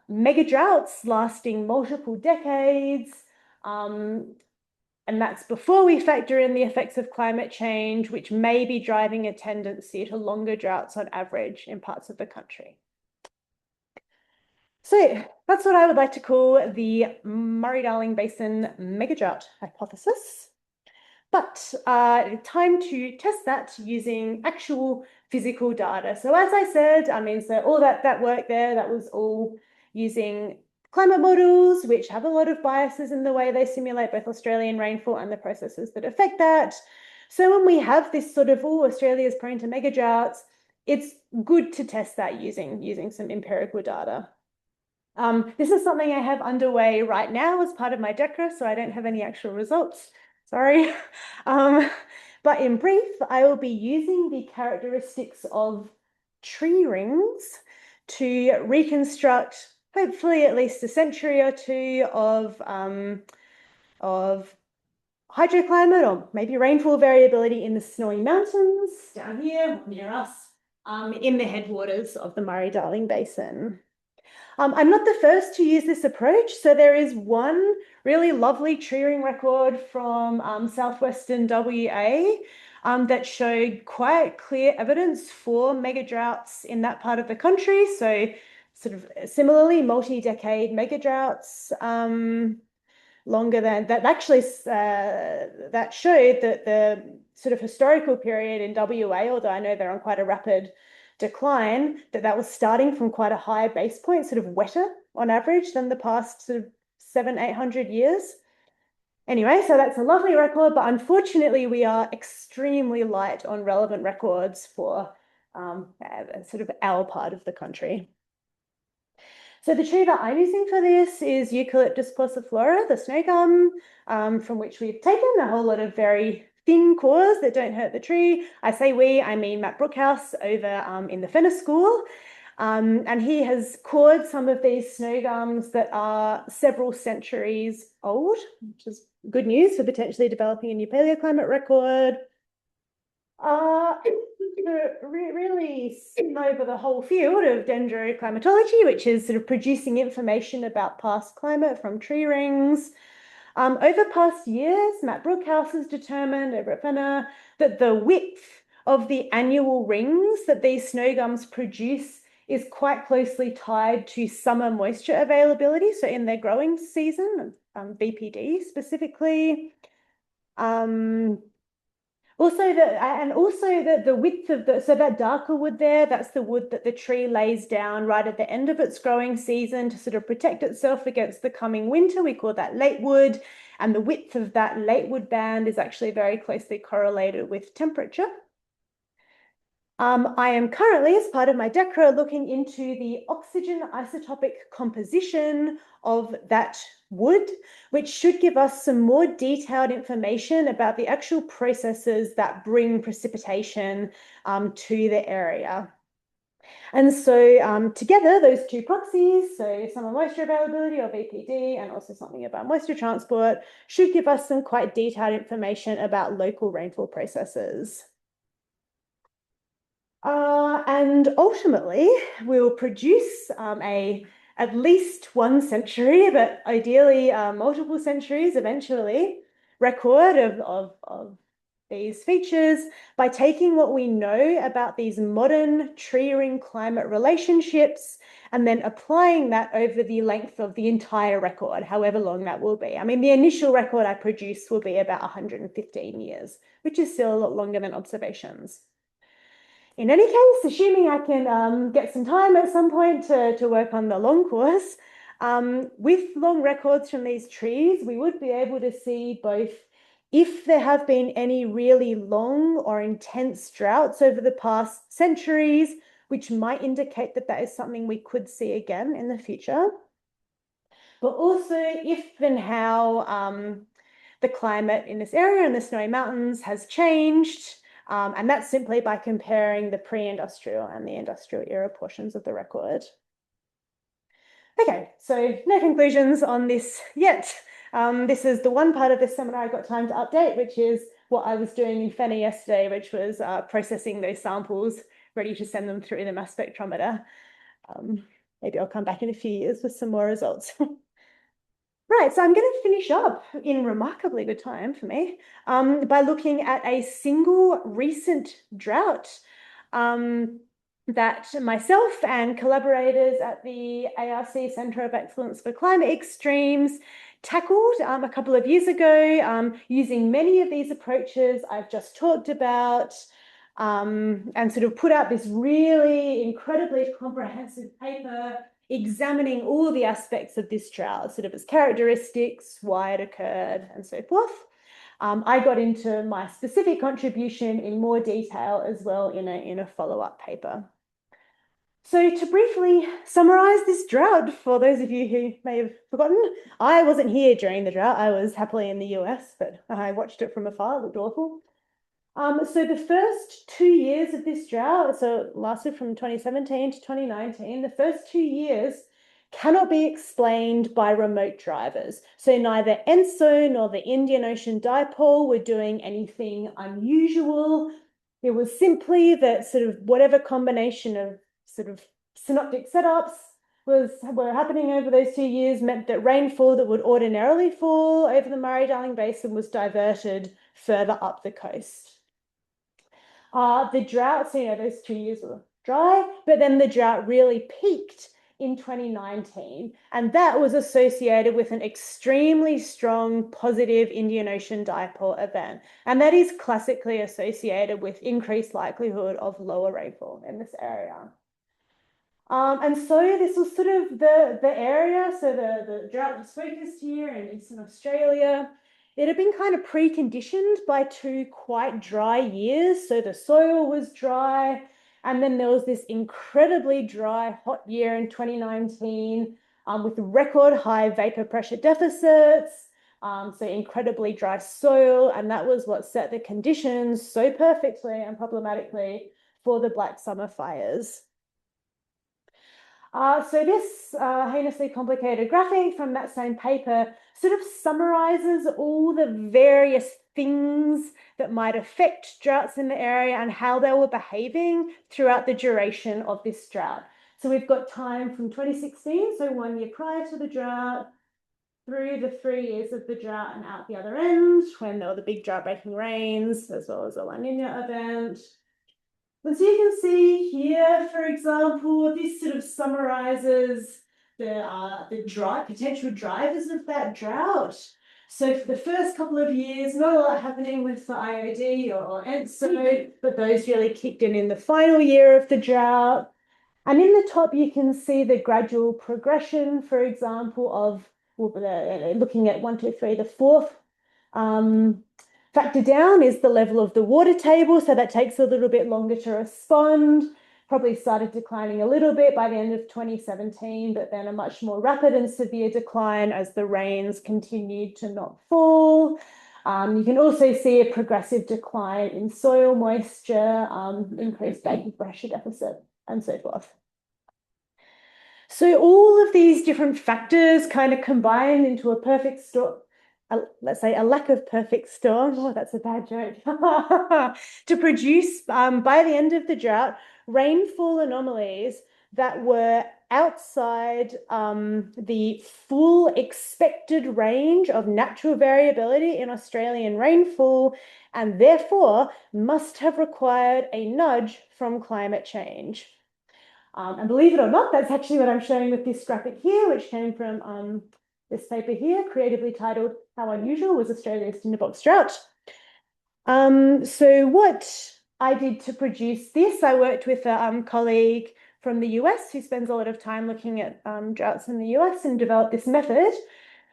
mega droughts lasting multiple decades, And that's before we factor in the effects of climate change, which may be driving a tendency to longer droughts on average in parts of the country. So that's what I would like to call the Murray-Darling Basin megadrought hypothesis. But time to test that using actual physical data. So as I said, so all that work there, that was all using climate models, which have a lot of biases in the way they simulate both Australian rainfall and the processes that affect that. So when we have this sort of, Australia's prone to mega droughts, it's good to test that using some empirical data. This is something I have underway right now as part of my DECRA, so I don't have any actual results. Sorry. But in brief, I will be using the characteristics of tree rings to reconstruct, hopefully at least a century or two of hydroclimate or maybe rainfall variability in the Snowy Mountains down here near us, in the headwaters of the Murray-Darling Basin. I'm not the first to use this approach. So there is one really lovely tree ring record from southwestern WA that showed quite clear evidence for mega droughts in that part of the country. So sort of similarly, multi-decade mega droughts, longer than that. Actually, that showed that the sort of historical period in WA, although I know they're on quite a rapid decline, that was starting from quite a high base point, sort of wetter on average than the past sort of 700-800 years. Anyway, so that's a lovely record, but unfortunately we are extremely light on relevant records for sort of our part of the country. So the tree that I'm using for this is Eucalyptus pauciflora, the snow gum, from which we've taken a whole lot of very thin cores that don't hurt the tree. I say we, I mean Matt Brookhouse over in the Fenner School. And he has cored some of these snow gums that are several centuries old, which is good news for potentially developing a new paleoclimate record. Really skim over the whole field of dendroclimatology, which is sort of producing information about past climate from tree rings. Over past years, Matt Brookhouse has determined over at Fenner that the width of the annual rings that these snow gums produce is quite closely tied to summer moisture availability. So in their growing season, BPD specifically. Also, the width of so that darker wood there, that's the wood that the tree lays down right at the end of its growing season to sort of protect itself against the coming winter. We call that late wood. And the width of that late wood band is actually very closely correlated with temperature. I am currently, as part of my DECRA, looking into the oxygen isotopic composition of that wood, which should give us some more detailed information about the actual processes that bring precipitation to the area. And so together, those two proxies, so summer moisture availability or VPD, and also something about moisture transport, should give us some quite detailed information about local rainfall processes. And ultimately, we'll produce at least 1 century, but ideally multiple centuries eventually, record of these features by taking what we know about these modern tree ring climate relationships and then applying that over the length of the entire record, however long that will be. I mean, the initial record I produce will be about 115 years, which is still a lot longer than observations. In any case, assuming I can get some time at some point to work on the long course, with long records from these trees, we would be able to see both if there have been any really long or intense droughts over the past centuries, which might indicate that that is something we could see again in the future, but also if and how the climate in this area in the Snowy Mountains has changed. And that's simply by comparing the pre-industrial and the industrial era portions of the record. Okay, so no conclusions on this yet. This is the one part of this seminar I got time to update, which is what I was doing in Fenner yesterday, which was processing those samples, ready to send them through the mass spectrometer. Maybe I'll come back in a few years with some more results. Right, so I'm going to finish up in remarkably good time for me by looking at a single recent drought that myself and collaborators at the ARC Centre of Excellence for Climate Extremes tackled a couple of years ago using many of these approaches I've just talked about and sort of put out this really incredibly comprehensive paper examining all of the aspects of this drought, sort of its characteristics, why it occurred, and so forth. I got into my specific contribution in more detail as well in a follow-up paper. So to briefly summarize this drought, for those of you who may have forgotten, I wasn't here during the drought. I was happily in the US, but I watched it from afar. It looked awful. So the first 2 years of this drought, so it lasted from 2017 to 2019, the first 2 years cannot be explained by remote drivers. So neither ENSO nor the Indian Ocean Dipole were doing anything unusual. It was simply that sort of whatever combination of sort of synoptic setups were happening over those 2 years meant that rainfall that would ordinarily fall over the Murray-Darling Basin was diverted further up the coast. The drought, so those 2 years were dry, but then the drought really peaked in 2019, and that was associated with an extremely strong positive Indian Ocean dipole event, and that is classically associated with increased likelihood of lower rainfall in this area. And so this was sort of the area, so the drought was focused here in Eastern Australia. It had been kind of preconditioned by 2 quite dry years. So the soil was dry, and then there was this incredibly dry, hot year in 2019 with record high vapor pressure deficits, so incredibly dry soil, and that was what set the conditions so perfectly and problematically for the Black Summer fires. So this heinously complicated graphic from that same paper sort of summarizes all the various things that might affect droughts in the area and how they were behaving throughout the duration of this drought. So we've got time from 2016, so 1 year prior to the drought, through the 3 years of the drought and out the other end, when there were the big drought-breaking rains, as well as a La Nina event. And so you can see here, for example, this sort of summarizes the potential drivers of that drought. So for the first couple of years, not a lot happening with the IOD or ENSO, but those really kicked in the final year of the drought. And in the top, you can see the gradual progression, for example, of looking at 1, 2, 3, the fourth factor down is the level of the water table, so that takes a little bit longer to respond. Probably started declining a little bit by the end of 2017, but then a much more rapid and severe decline as the rains continued to not fall. You can also see a progressive decline in soil moisture, increased vapor pressure deficit, and so forth. So all of these different factors kind of combine into a perfect storm. Let's say a lack of perfect storm, oh, that's a bad joke, to produce, by the end of the drought, rainfall anomalies that were outside the full expected range of natural variability in Australian rainfall, and therefore must have required a nudge from climate change. And believe it or not, that's actually what I'm showing with this graphic here, which came from this paper here, creatively titled "How Unusual Was Australia's Tinderbox Drought?" So what I did to produce this, I worked with a colleague from the US who spends a lot of time looking at droughts in the US and developed this method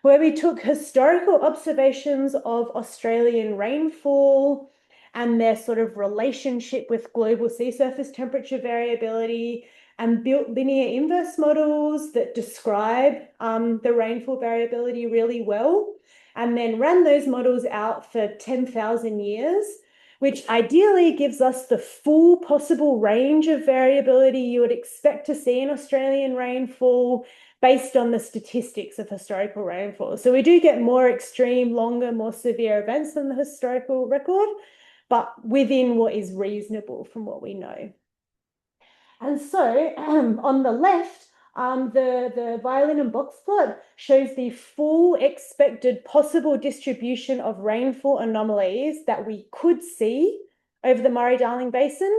where we took historical observations of Australian rainfall and their sort of relationship with global sea surface temperature variability and built linear inverse models that describe the rainfall variability really well, and then ran those models out for 10,000 years, which ideally gives us the full possible range of variability you would expect to see in Australian rainfall based on the statistics of historical rainfall. So we do get more extreme, longer, more severe events than the historical record, but within what is reasonable from what we know. And so on the left, The violin and box plot shows the full expected possible distribution of rainfall anomalies that we could see over the Murray-Darling Basin,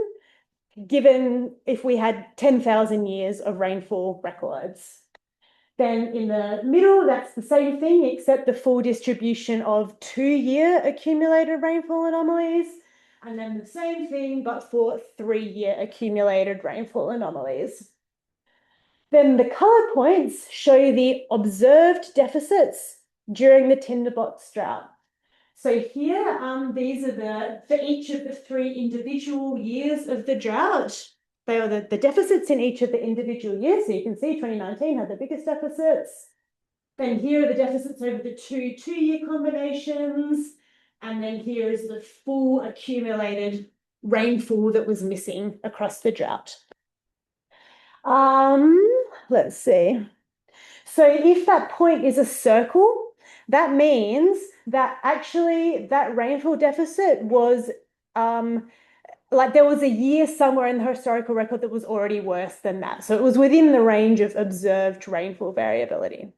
given if we had 10,000 years of rainfall records. Then in the middle, that's the same thing, except the full distribution of 2-year accumulated rainfall anomalies. And then the same thing, but for 3-year accumulated rainfall anomalies. Then the color points show the observed deficits during the tinderbox drought. So here, these are for each of the 3 individual years of the drought. They are the deficits in each of the individual years. So you can see 2019 had the biggest deficits. Then here are the deficits over the 2-year combinations. And then here is the full accumulated rainfall that was missing across the drought. Let's see. So if that point is a circle, that means that actually that rainfall deficit was like there was a year somewhere in the historical record that was already worse than that. So it was within the range of observed rainfall variability.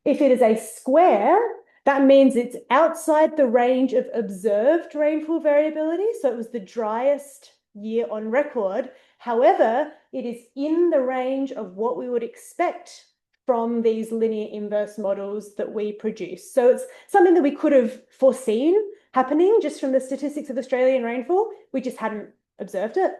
If it is a square, that means it's outside the range of observed rainfall variability. So it was the driest year on record. However, it is in the range of what we would expect from these linear inverse models that we produce. So it's something that we could have foreseen happening just from the statistics of Australian rainfall. We just hadn't observed it.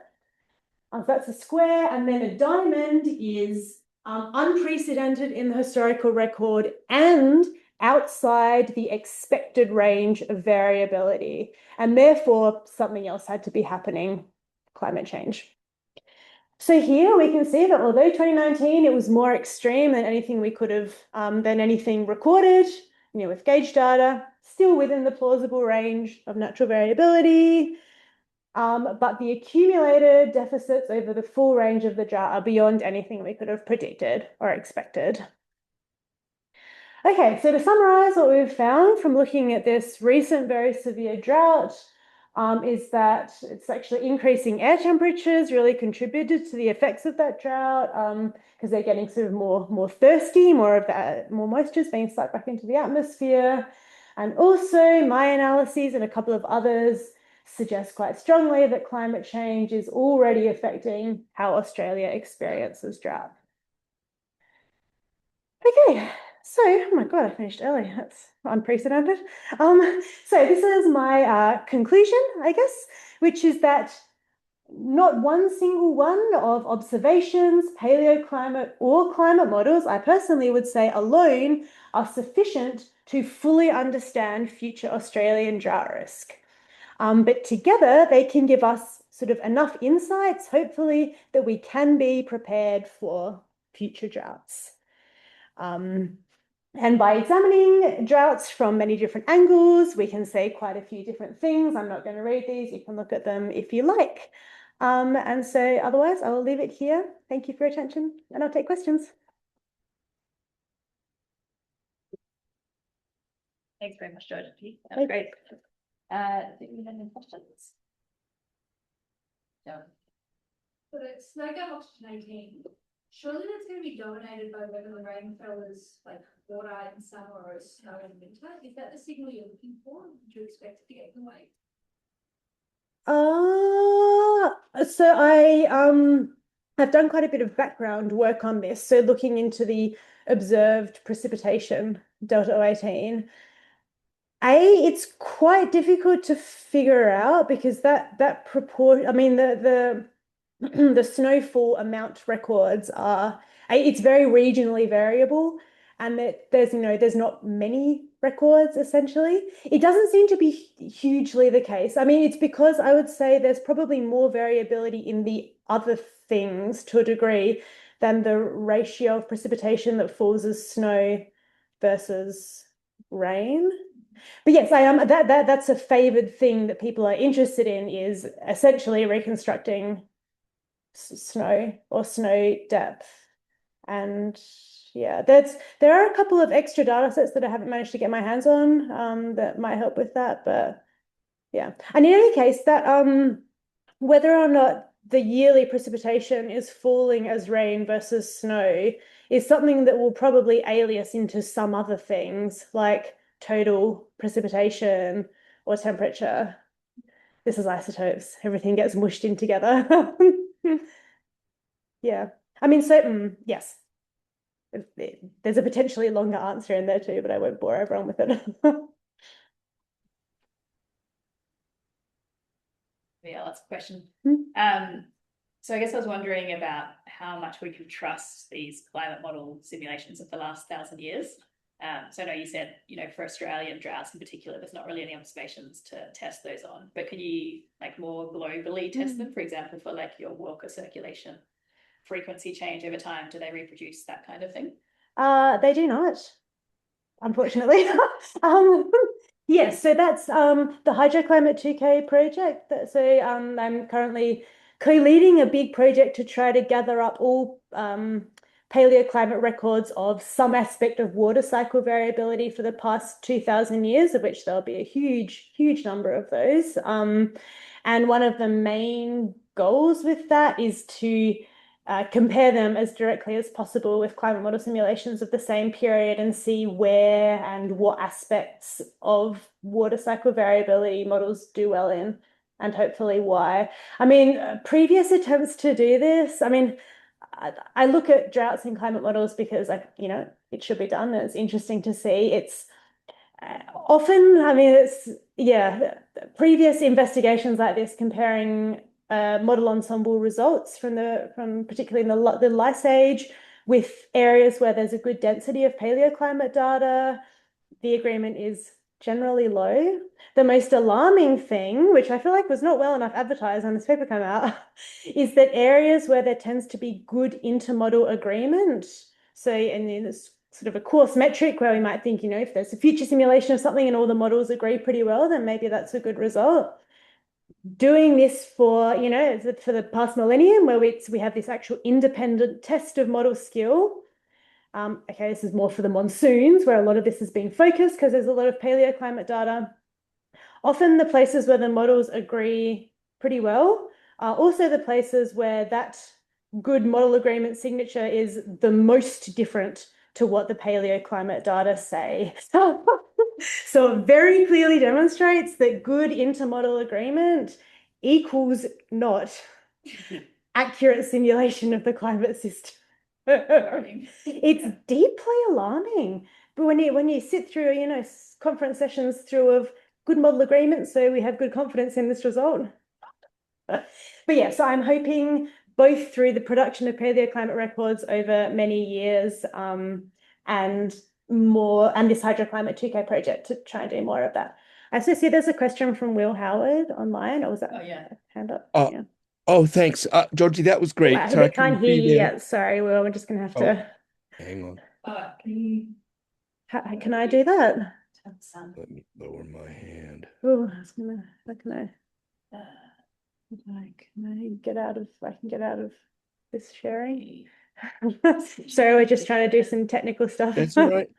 So that's a square, and then a diamond is unprecedented in the historical record and outside the expected range of variability. And therefore, something else had to be happening, climate change. So here we can see that although 2019, it was more extreme than anything we could have, than anything recorded, with gauge data, still within the plausible range of natural variability. But the accumulated deficits over the full range of the drought are beyond anything we could have predicted or expected. Okay, so to summarize what we've found from looking at this recent very severe drought, is that it's actually increasing air temperatures really contributed to the effects of that drought, because they're getting sort of more thirsty, more moisture is being sucked back into the atmosphere. And also my analyses and a couple of others suggest quite strongly that climate change is already affecting how Australia experiences drought. Okay, so, oh my God, I finished early. That's unprecedented. So this is my conclusion, I guess, which is that not one single one of observations, paleoclimate or climate models, I personally would say alone, are sufficient to fully understand future Australian drought risk. But together they can give us sort of enough insights, hopefully, that we can be prepared for future droughts. And by examining droughts from many different angles, we can say quite a few different things. I'm not going to read these. You can look at them if you like. And so otherwise, I will leave it here. Thank you for your attention, and I'll take questions. Thanks very much, Georgia. That was great. Do you have any questions? No. So the snow gap up to 19, surely that's going to be dominated by whether the rainfall is like water in summer or snow in winter. Is that the signal you're looking for? Would you expect it to get in the way? So I have done quite a bit of background work on this. So looking into the observed precipitation, Delta 018. It's quite difficult to figure out because that proportion, I mean, the snowfall amount records are, it's very regionally variable, and that there's not many records essentially. It doesn't seem to be hugely the case. I mean, it's because I would say there's probably more variability in the other things to a degree than the ratio of precipitation that falls as snow versus rain. But yes, that's a favored thing that people are interested in, is essentially reconstructing snow or snow depth. And yeah, there are a couple of extra data sets that I haven't managed to get my hands on that might help with that. But yeah, and in any case, that whether or not the yearly precipitation is falling as rain versus snow is something that will probably alias into some other things like total precipitation or temperature. This is isotopes. Everything gets mushed in together. Yeah. I mean, yes. There's a potentially longer answer in there too, but I won't bore everyone with it. Yeah, that's a question. Hmm. So I guess I was wondering about how much we can trust these climate model simulations of the last 1,000 years. So I know you said, for Australian droughts in particular, there's not really any observations to test those on, but can you like more globally test them, for example, for like your Walker circulation frequency change over time? Do they reproduce that kind of thing? They do not, unfortunately. um, yes, so that's the Hydroclimate 2K project. I'm currently co-leading a big project to try to gather up all paleoclimate records of some aspect of water cycle variability for the past 2,000 years, of which there'll be a huge, huge number of those. And one of the main goals with that is to compare them as directly as possible with climate model simulations of the same period and see where and what aspects of water cycle variability models do well in, and hopefully why. I mean, previous attempts to do this, I mean, I look at droughts in climate models because it should be done. It's interesting to see. It's often, I mean, previous investigations like this comparing model ensemble results from particularly in the Lice Age with areas where there's a good density of paleoclimate data, the agreement is generally low. The most alarming thing, which I feel like was not well enough advertised when this paper came out, is that areas where there tends to be good intermodal agreement. So, and then it's sort of a coarse metric where we might think, if there's a future simulation of something and all the models agree pretty well, then maybe that's a good result. Doing this for the past millennium, where we have this actual independent test of model skill. Okay, this is more for the monsoons, where a lot of this has been focused because there's a lot of paleoclimate data. Often the places where the models agree pretty well are also the places where that good model agreement signature is the most different to what the paleoclimate data say. So it very clearly demonstrates that good intermodal agreement equals not accurate simulation of the climate system. It's deeply alarming. But when you sit through, conference sessions through of good model agreement, so we have good confidence in this result. But yeah, so I'm hoping both through the production of paleoclimate records over many years and this Hydroclimate 2K project to try and do more of that. I also see there's a question from Will Howard online. Or was that hand up? Yeah. Oh, thanks. Georgie, that was great. Well, Sorry, I can't hear you yet. Sorry, Will, we're just going to have to. Hang on. Can I do that? Let me lower my hand. Oh, I can I get out of, this sharing? Sorry, we're just trying to do some technical stuff. That's all right.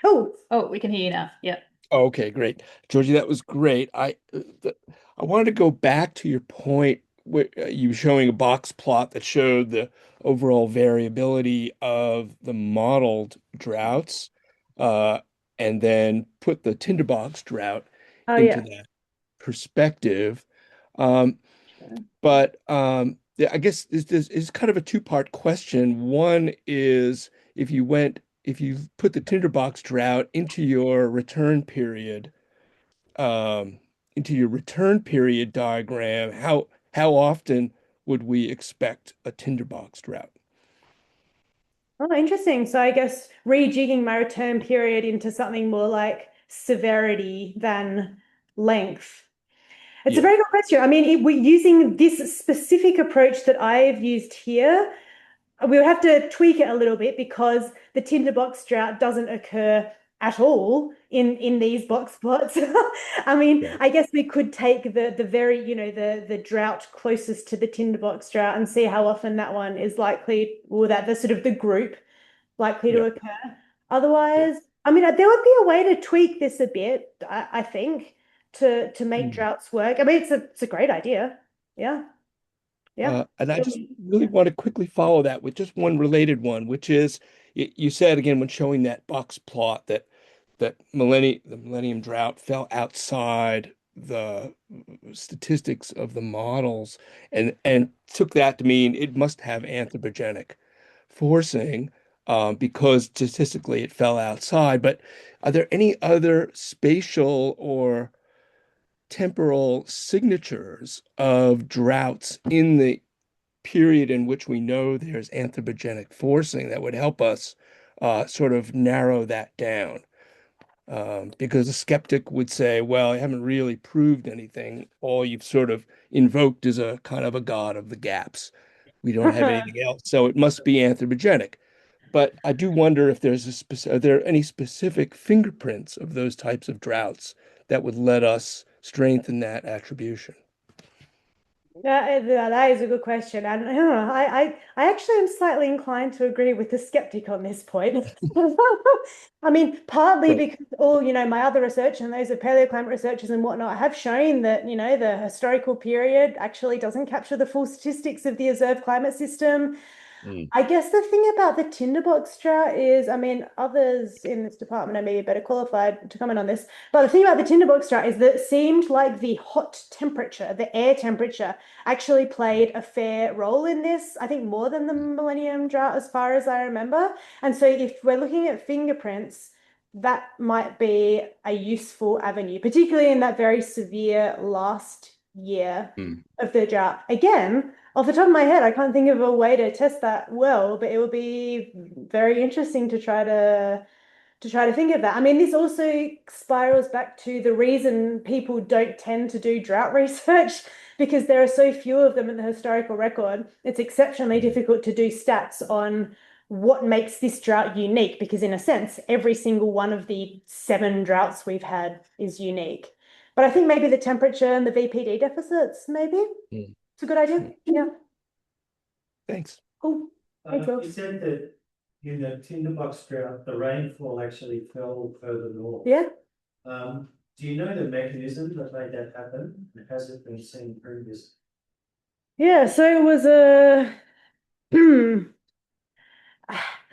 Oh, we can hear you now. Yeah. Oh, okay, great. Georgie, that was great. I wanted to go back to your point where you were showing a box plot that showed the overall variability of the modeled droughts, and then put the tinderbox drought into that perspective. But yeah, I guess this is kind of a two-part question. One is if you put the tinderbox drought into your return period diagram, how often would we expect a tinderbox drought? Oh, interesting. So I guess rejigging my return period into something more like severity than length. It's a very good question. I mean, we're using this specific approach that I've used here. We would have to tweak it a little bit because the tinderbox drought doesn't occur at all in these box plots. I mean, I guess we could take the drought closest to the tinderbox drought and see how often that one is likely, or that the sort of the group likely to occur. Otherwise, I mean, there would be a way to tweak this a bit, I think, to make droughts work. I mean, it's a great idea. Yeah. Yeah. And I just really want to quickly follow that with just one related one, which is you said again when showing that box plot that the millennium drought fell outside the statistics of the models and took that to mean it must have anthropogenic forcing because statistically it fell outside. But are there any other spatial or temporal signatures of droughts in the period in which we know there's anthropogenic forcing that would help us sort of narrow that down? Because a skeptic would say, well, I haven't really proved anything. All you've sort of invoked is a kind of a god of the gaps. We don't have anything else, so it must be anthropogenic. But I do wonder if are there any specific fingerprints of those types of droughts that would let us strengthen that attribution? That is a good question. And I actually am slightly inclined to agree with the skeptic on this point. I mean, partly Right. because my other research and those of paleoclimate researchers and whatnot have shown that, the historical period actually doesn't capture the full statistics of the observed climate system. Mm. I guess the thing about the tinderbox drought is, I mean, others in this department are maybe better qualified to comment on this, but the thing about the tinderbox drought is that it seemed like the hot temperature, the air temperature, actually played a fair role in this. I think more than the millennium drought, as far as I remember. And so if we're looking at fingerprints, that might be a useful avenue, particularly in that very severe last year Mm. of the drought. Again, off the top of my head, I can't think of a way to test that well, but it would be very interesting to try to think of that. I mean, this also spirals back to the reason people don't tend to do drought research because there are so few of them in the historical record. It's exceptionally difficult to do stats on what makes this drought unique because in a sense, every single one of the 7 droughts we've had is unique. But I think maybe the temperature and the VPD deficits, maybe. Mm. It's a good idea. Yeah. Thanks. Cool. Thanks, Will. You said that in the tinderbox drought, the rainfall actually fell further north. Yeah. Do you know the mechanism that made that happen? Has it been seen previously? Yeah, so it was a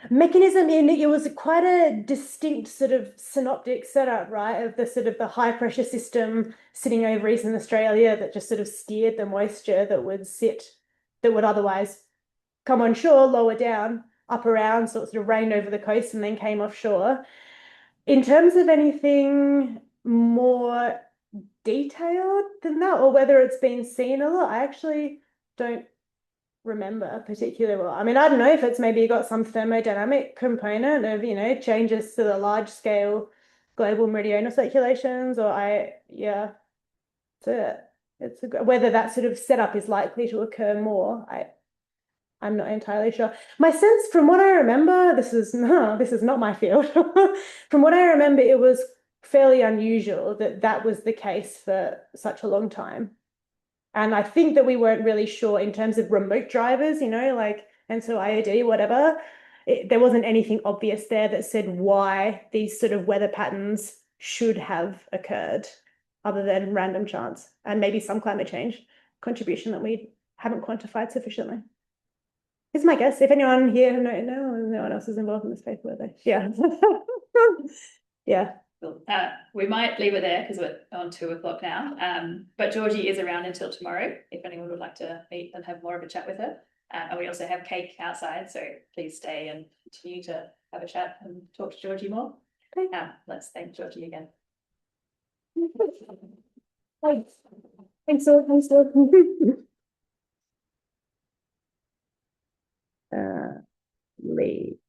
mechanism in it was quite a distinct sort of synoptic setup, right? Of the sort of the high pressure system sitting over Eastern Australia that just sort of steered the moisture that would otherwise come on shore, lower down, up around, so it sort of rained over the coast and then came offshore. In terms of anything more detailed than that, or whether it's been seen a lot, I actually don't remember particularly well. I mean, I don't know if it's maybe got some thermodynamic component of, changes to the large scale global meridional circulations, or whether that sort of setup is likely to occur more. I'm not entirely sure. My sense from what I remember, this is not my field. From what I remember, it was fairly unusual that was the case for such a long time. And I think that we weren't really sure in terms of remote drivers, and so IOD, whatever, there wasn't anything obvious there that said why these sort of weather patterns should have occurred other than random chance and maybe some climate change contribution that we haven't quantified sufficiently. Is my guess. If anyone here, no one else is involved in this paper, were they? Yeah. Yeah. We might leave it there because we're on 2 o'clock now. But Georgie is around until tomorrow if anyone would like to meet and have more of a chat with her. And we also have cake outside, so please stay and continue to have a chat and talk to Georgie more. Let's thank Georgie again. Thanks. Thanks, Lee.